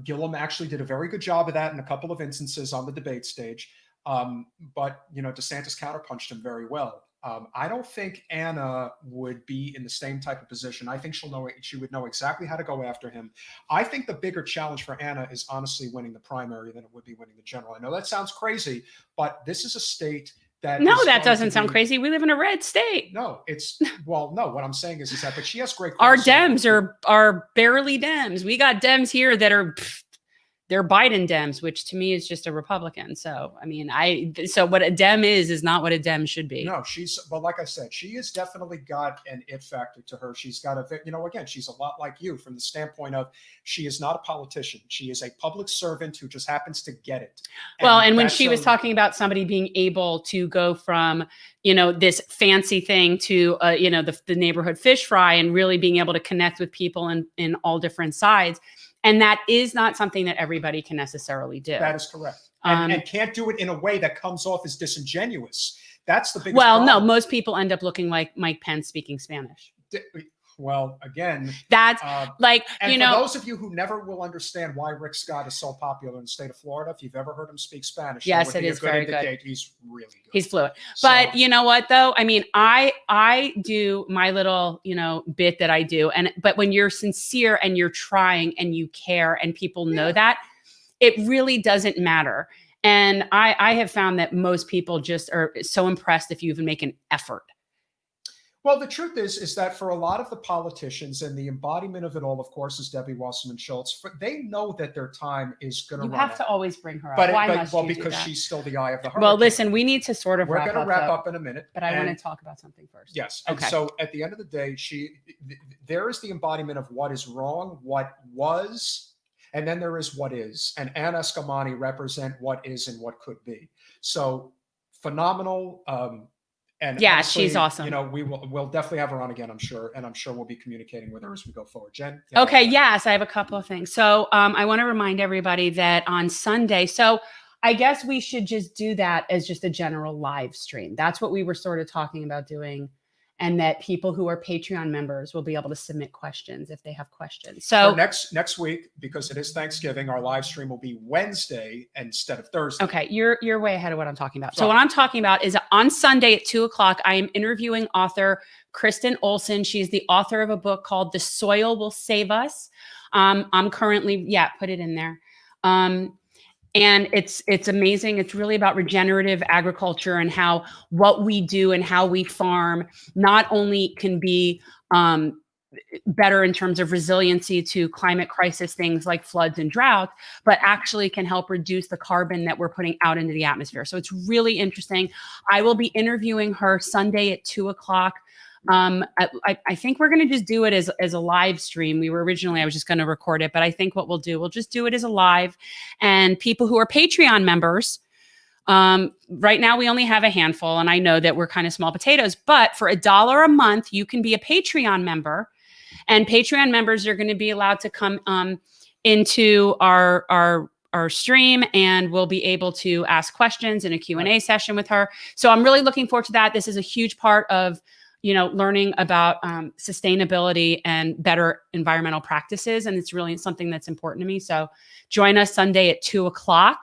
Gillum actually did a very good job of that in a couple of instances on the debate stage. But DeSantis counterpunched him very well. I don't think Anna would be in the same type of position. I think she would know exactly how to go after him. I think the bigger challenge for Anna is honestly winning the primary than it would be winning the general. I know that sounds crazy, but this is a state that doesn't sound crazy. We live in a red state. No, what I'm saying is that, but she has great. Our Dems are barely Dems. We got Dems here that are they're Biden Dems, which to me is just a Republican. So, I mean, so what a Dem is not what a Dem should be. No, but like I said, she has definitely got an it factor to her. She's got again, she's a lot like you from the standpoint of she is not a politician. She is a public servant who just happens to get it. Well, and when she was talking about somebody being able to go from, this fancy thing to, the neighborhood fish fry and really being able to connect with people in all different sides. And that is not something that everybody can necessarily do. That is correct. And can't do it in a way that comes off as disingenuous. That's the biggest problem. No, most people end up looking like Mike Pence speaking Spanish. Well, again, that's and for those of you who never will understand why Rick Scott is so popular in the state of Florida, if you've ever heard him speak Spanish, yes, it is very good. He's really good. He's fluent. But you know what, though? I mean, I do my little, bit that I do. But when you're sincere and you're trying and you care and people know that, it really doesn't matter. And I have found that most people just are so impressed if you even make an effort. Well, the truth is that for a lot of the politicians, and the embodiment of it all, of course, is Debbie Wasserman Schultz. They know that their time is going to run. You have to always bring her up. Why must you because do that? She's still the eye of the hurricane. Well, listen, we need to sort of We're going to wrap up in a minute. But I want to talk about something first. Yes. Okay. And so at the end of the day, there is the embodiment of what is wrong, what was, and then there is what is. And Ann Eskamani represent what is and what could be. So phenomenal. And yeah, she's awesome. We'll definitely have her on again, I'm sure. And I'm sure we'll be communicating with her as we go forward. Jen? Okay. Yes. I have a couple of things. So I want to remind everybody that on Sunday, so I guess we should just do that as just a general live stream. That's what we were sort of talking about doing. And that people who are Patreon members will be able to submit questions if they have questions. So next week, because it is Thanksgiving, our live stream will be Wednesday instead of Thursday. Okay, you're way ahead of what I'm talking about. So what I'm talking about is on Sunday at 2:00, I am interviewing author Kristen Olson. She's the author of a book called The Soil Will Save Us. I'm currently, put it in there. And it's amazing. It's really about regenerative agriculture and how what we do and how we farm not only can be better in terms of resiliency to climate crisis, things like floods and droughts, but actually can help reduce the carbon that we're putting out into the atmosphere. So it's really interesting. I will be interviewing her Sunday at 2:00. I think we're going to just do it as a live stream. I was just going to record it, but I think what we'll just do it as a live, and people who are Patreon members, right now we only have a handful, and I know that we're kind of small potatoes, but for $1 a month, you can be a Patreon member, and Patreon members are going to be allowed to come, into our stream, and we'll be able to ask questions in a Q&A session with her. So I'm really looking forward to that. This is a huge part of learning about sustainability and better environmental practices. And it's really something that's important to me. So join us Sunday at 2:00.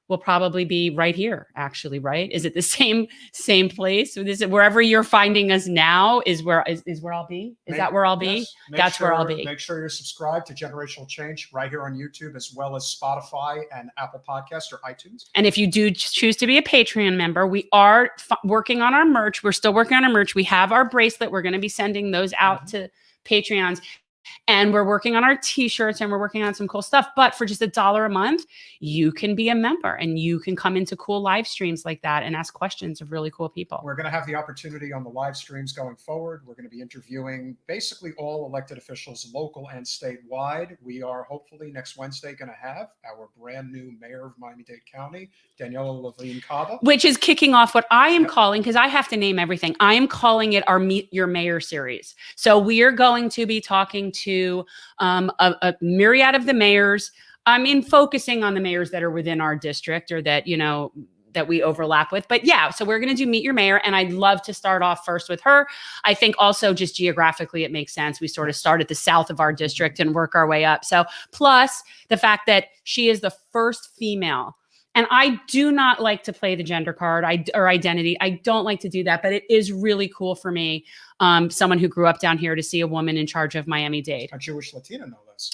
We'll probably be right here, actually, right? Is it the same place? Is it wherever you're finding us now is where I'll be? Is that where I'll be? Yes. That's where I'll be. Make sure you're subscribed to Generational Change right here on YouTube, as well as Spotify and Apple Podcasts or iTunes. And if you do choose to be a Patreon member, we are working on our merch. We're still working on our merch. We have our bracelet. We're going to be sending those out to Patreons. And we're working on our t-shirts, and we're working on some cool stuff. But for just $1 a month, you can be a member, and you can come into cool live streams like that and ask questions of really cool people. We're going to have the opportunity on the live streams going forward. We're going to be interviewing basically all elected officials, local and statewide. We are hopefully next Wednesday going to have our brand new mayor of Miami-Dade County, Daniela Levine Cava. Which is kicking off what I am calling, because I have to name everything, I am calling it our Meet Your Mayor series. So we are going to be talking to a myriad of the mayors. I mean, focusing on the mayors that are within our district or that, that we overlap with. But yeah, so we're going to do Meet Your Mayor. And I'd love to start off first with her. I think also just geographically, it makes sense. We sort of start at the south of our district and work our way up. So plus the fact that she is the first female. And I do not like to play the gender card or identity. I don't like to do that, but it is really cool for me, someone who grew up down here, to see a woman in charge of Miami-Dade. A Jewish Latina, no less.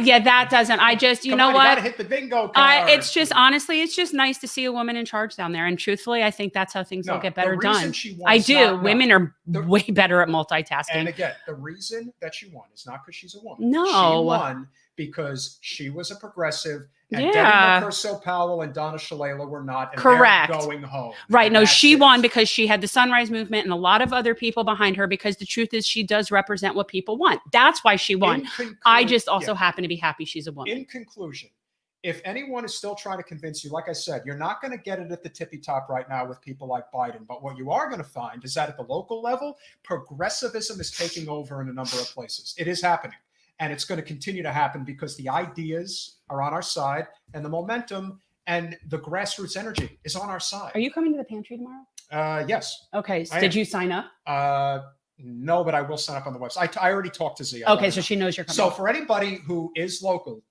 Yeah, that doesn't. I just, you know what? You gotta hit the bingo card. It's just, honestly, it's just nice to see a woman in charge down there. And truthfully, I think that's how things will get better done. I do. Women are way better at multitasking. And again, the reason that she won is not because she's a woman. No. She won because she was a progressive. And Yeah. Debbie Mercurso-Powell and Donna Shalala were not. And Correct. They're going home. Right. And No, that's she it. won because she had the Sunrise Movement and a lot of other people behind her, because the truth is she does represent what people want. That's why she won. I just also happen to be happy she's a woman. In conclusion, if anyone is still trying to convince you, like I said, you're not going to get it at the tippy top right now with people like Biden. But what you are going to find is that at the local level, progressivism is taking over in a number of places. It is happening. And it's going to continue to happen because the ideas are on our side and the momentum and the grassroots energy is on our side. Are you coming to the pantry tomorrow? Yes. Okay. So did you sign up? No, but I will sign up on the website. I already talked to Z. Okay, so she knows you're coming. So for anybody who is local,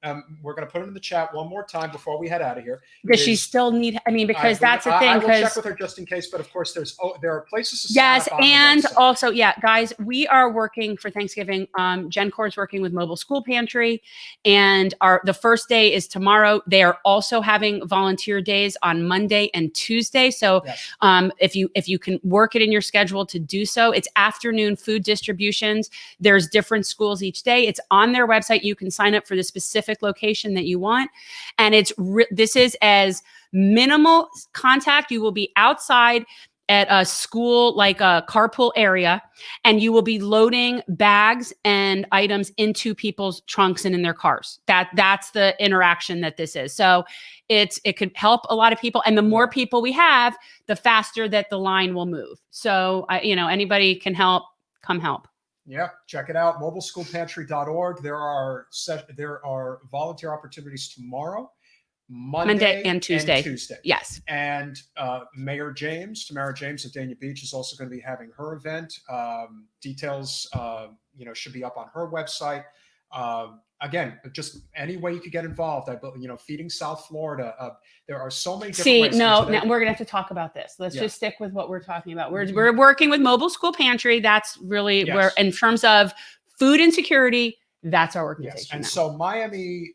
we're going to put it in the chat one more time before we head out of here. Does she still need? I mean, because that's the thing. I will check with her just in case. But of course, there are places to sign yes, up on and the website. also, yeah, guys, we are working for Thanksgiving. GenCore is working with Mobile School Pantry, and the first day is tomorrow. They are also having volunteer days on Monday and Tuesday. So, Yes. if you can work it in your schedule to do so, it's afternoon food distributions. There's different schools each day. It's on their website. You can sign up for the specific location that you want, and this is as minimal contact. You will be outside at a school, like a carpool area, and you will be loading bags and items into people's trunks and in their cars. That's the interaction that this is. So it could help a lot of people, and the more people we have, the faster that the line will move. So anybody can help. Come help. Yeah, check it out. mobileschoolpantry.org. There are volunteer opportunities tomorrow, Monday and Tuesday. Yes. And Tamara James of Dania Beach is also going to be having her event. Details, should be up on her website. Again, just any way you could get involved. Feeding South Florida. There are so many different ways. Now we're gonna have to talk about this. Let's just stick with what we're talking about. We're working with Mobile School Pantry. That's really where, in terms of food insecurity, that's our organization. Yes. And now. so Miami,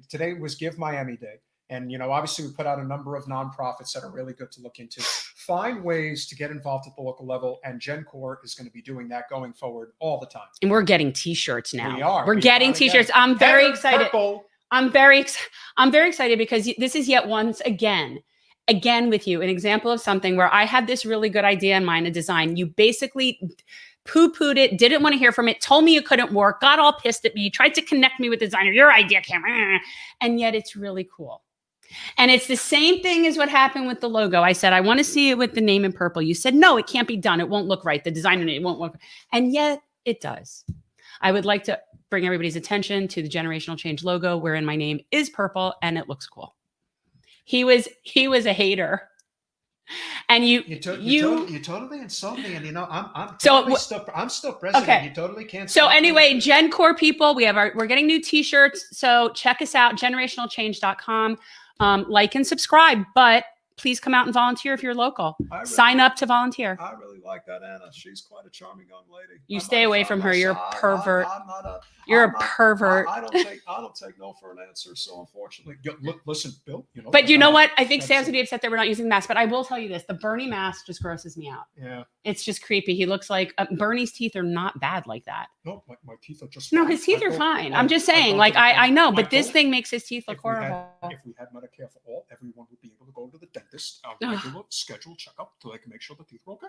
today was Give Miami Day. And, obviously we put out a number of nonprofits that are really good to look into. Find ways to get involved at the local level. And GenCore is going to be doing that going forward all the time. And we're getting t-shirts now. We are. We're getting t-shirts. I'm very excited. Purple. I'm very excited because this is yet once again with you, an example of something where I had this really good idea in mind, a design. You basically poo-pooed it, didn't want to hear from it, told me it couldn't work, got all pissed at me, tried to connect me with the designer. Your idea came, and yet it's really cool. And it's the same thing as what happened with the logo. I said, I want to see it with the name in purple. You said, no, it can't be done. It won't look right. The designer name won't look. And yet it does. I would like to bring everybody's attention to the Generational Change logo, wherein my name is purple and it looks cool. He was a hater. And you totally insult me, and I'm still president. Okay. You totally can't. So anyway, GenCore people, we're getting new t-shirts. So check us out, generationalchange.com. Like and subscribe, but please come out and volunteer if you're local. Sign up to volunteer. I really like that Anna. She's quite a charming young lady. You stay away from her. You're a pervert. You're a pervert. I don't take no for an answer. So unfortunately, listen, Bill. But you know what? I think Sam's gonna be upset that we're not using masks. But I will tell you this: the Bernie mask just grosses me out. Yeah, it's just creepy. He looks like Bernie's teeth are not bad like that. No, my teeth are just. No, his teeth are fine. I'm just saying. I know, but this thing makes his teeth look horrible. If we had Medicare for all, everyone would be able to go to the dentist, regular scheduled checkup, so they can make sure the teeth are okay.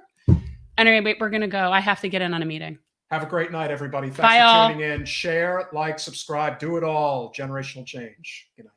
Anyway, we're gonna go. I have to get in on a meeting. Have a great night, everybody. Thanks Bye, for all. tuning in. Share, like, subscribe, do it all. Generational Change. Good night.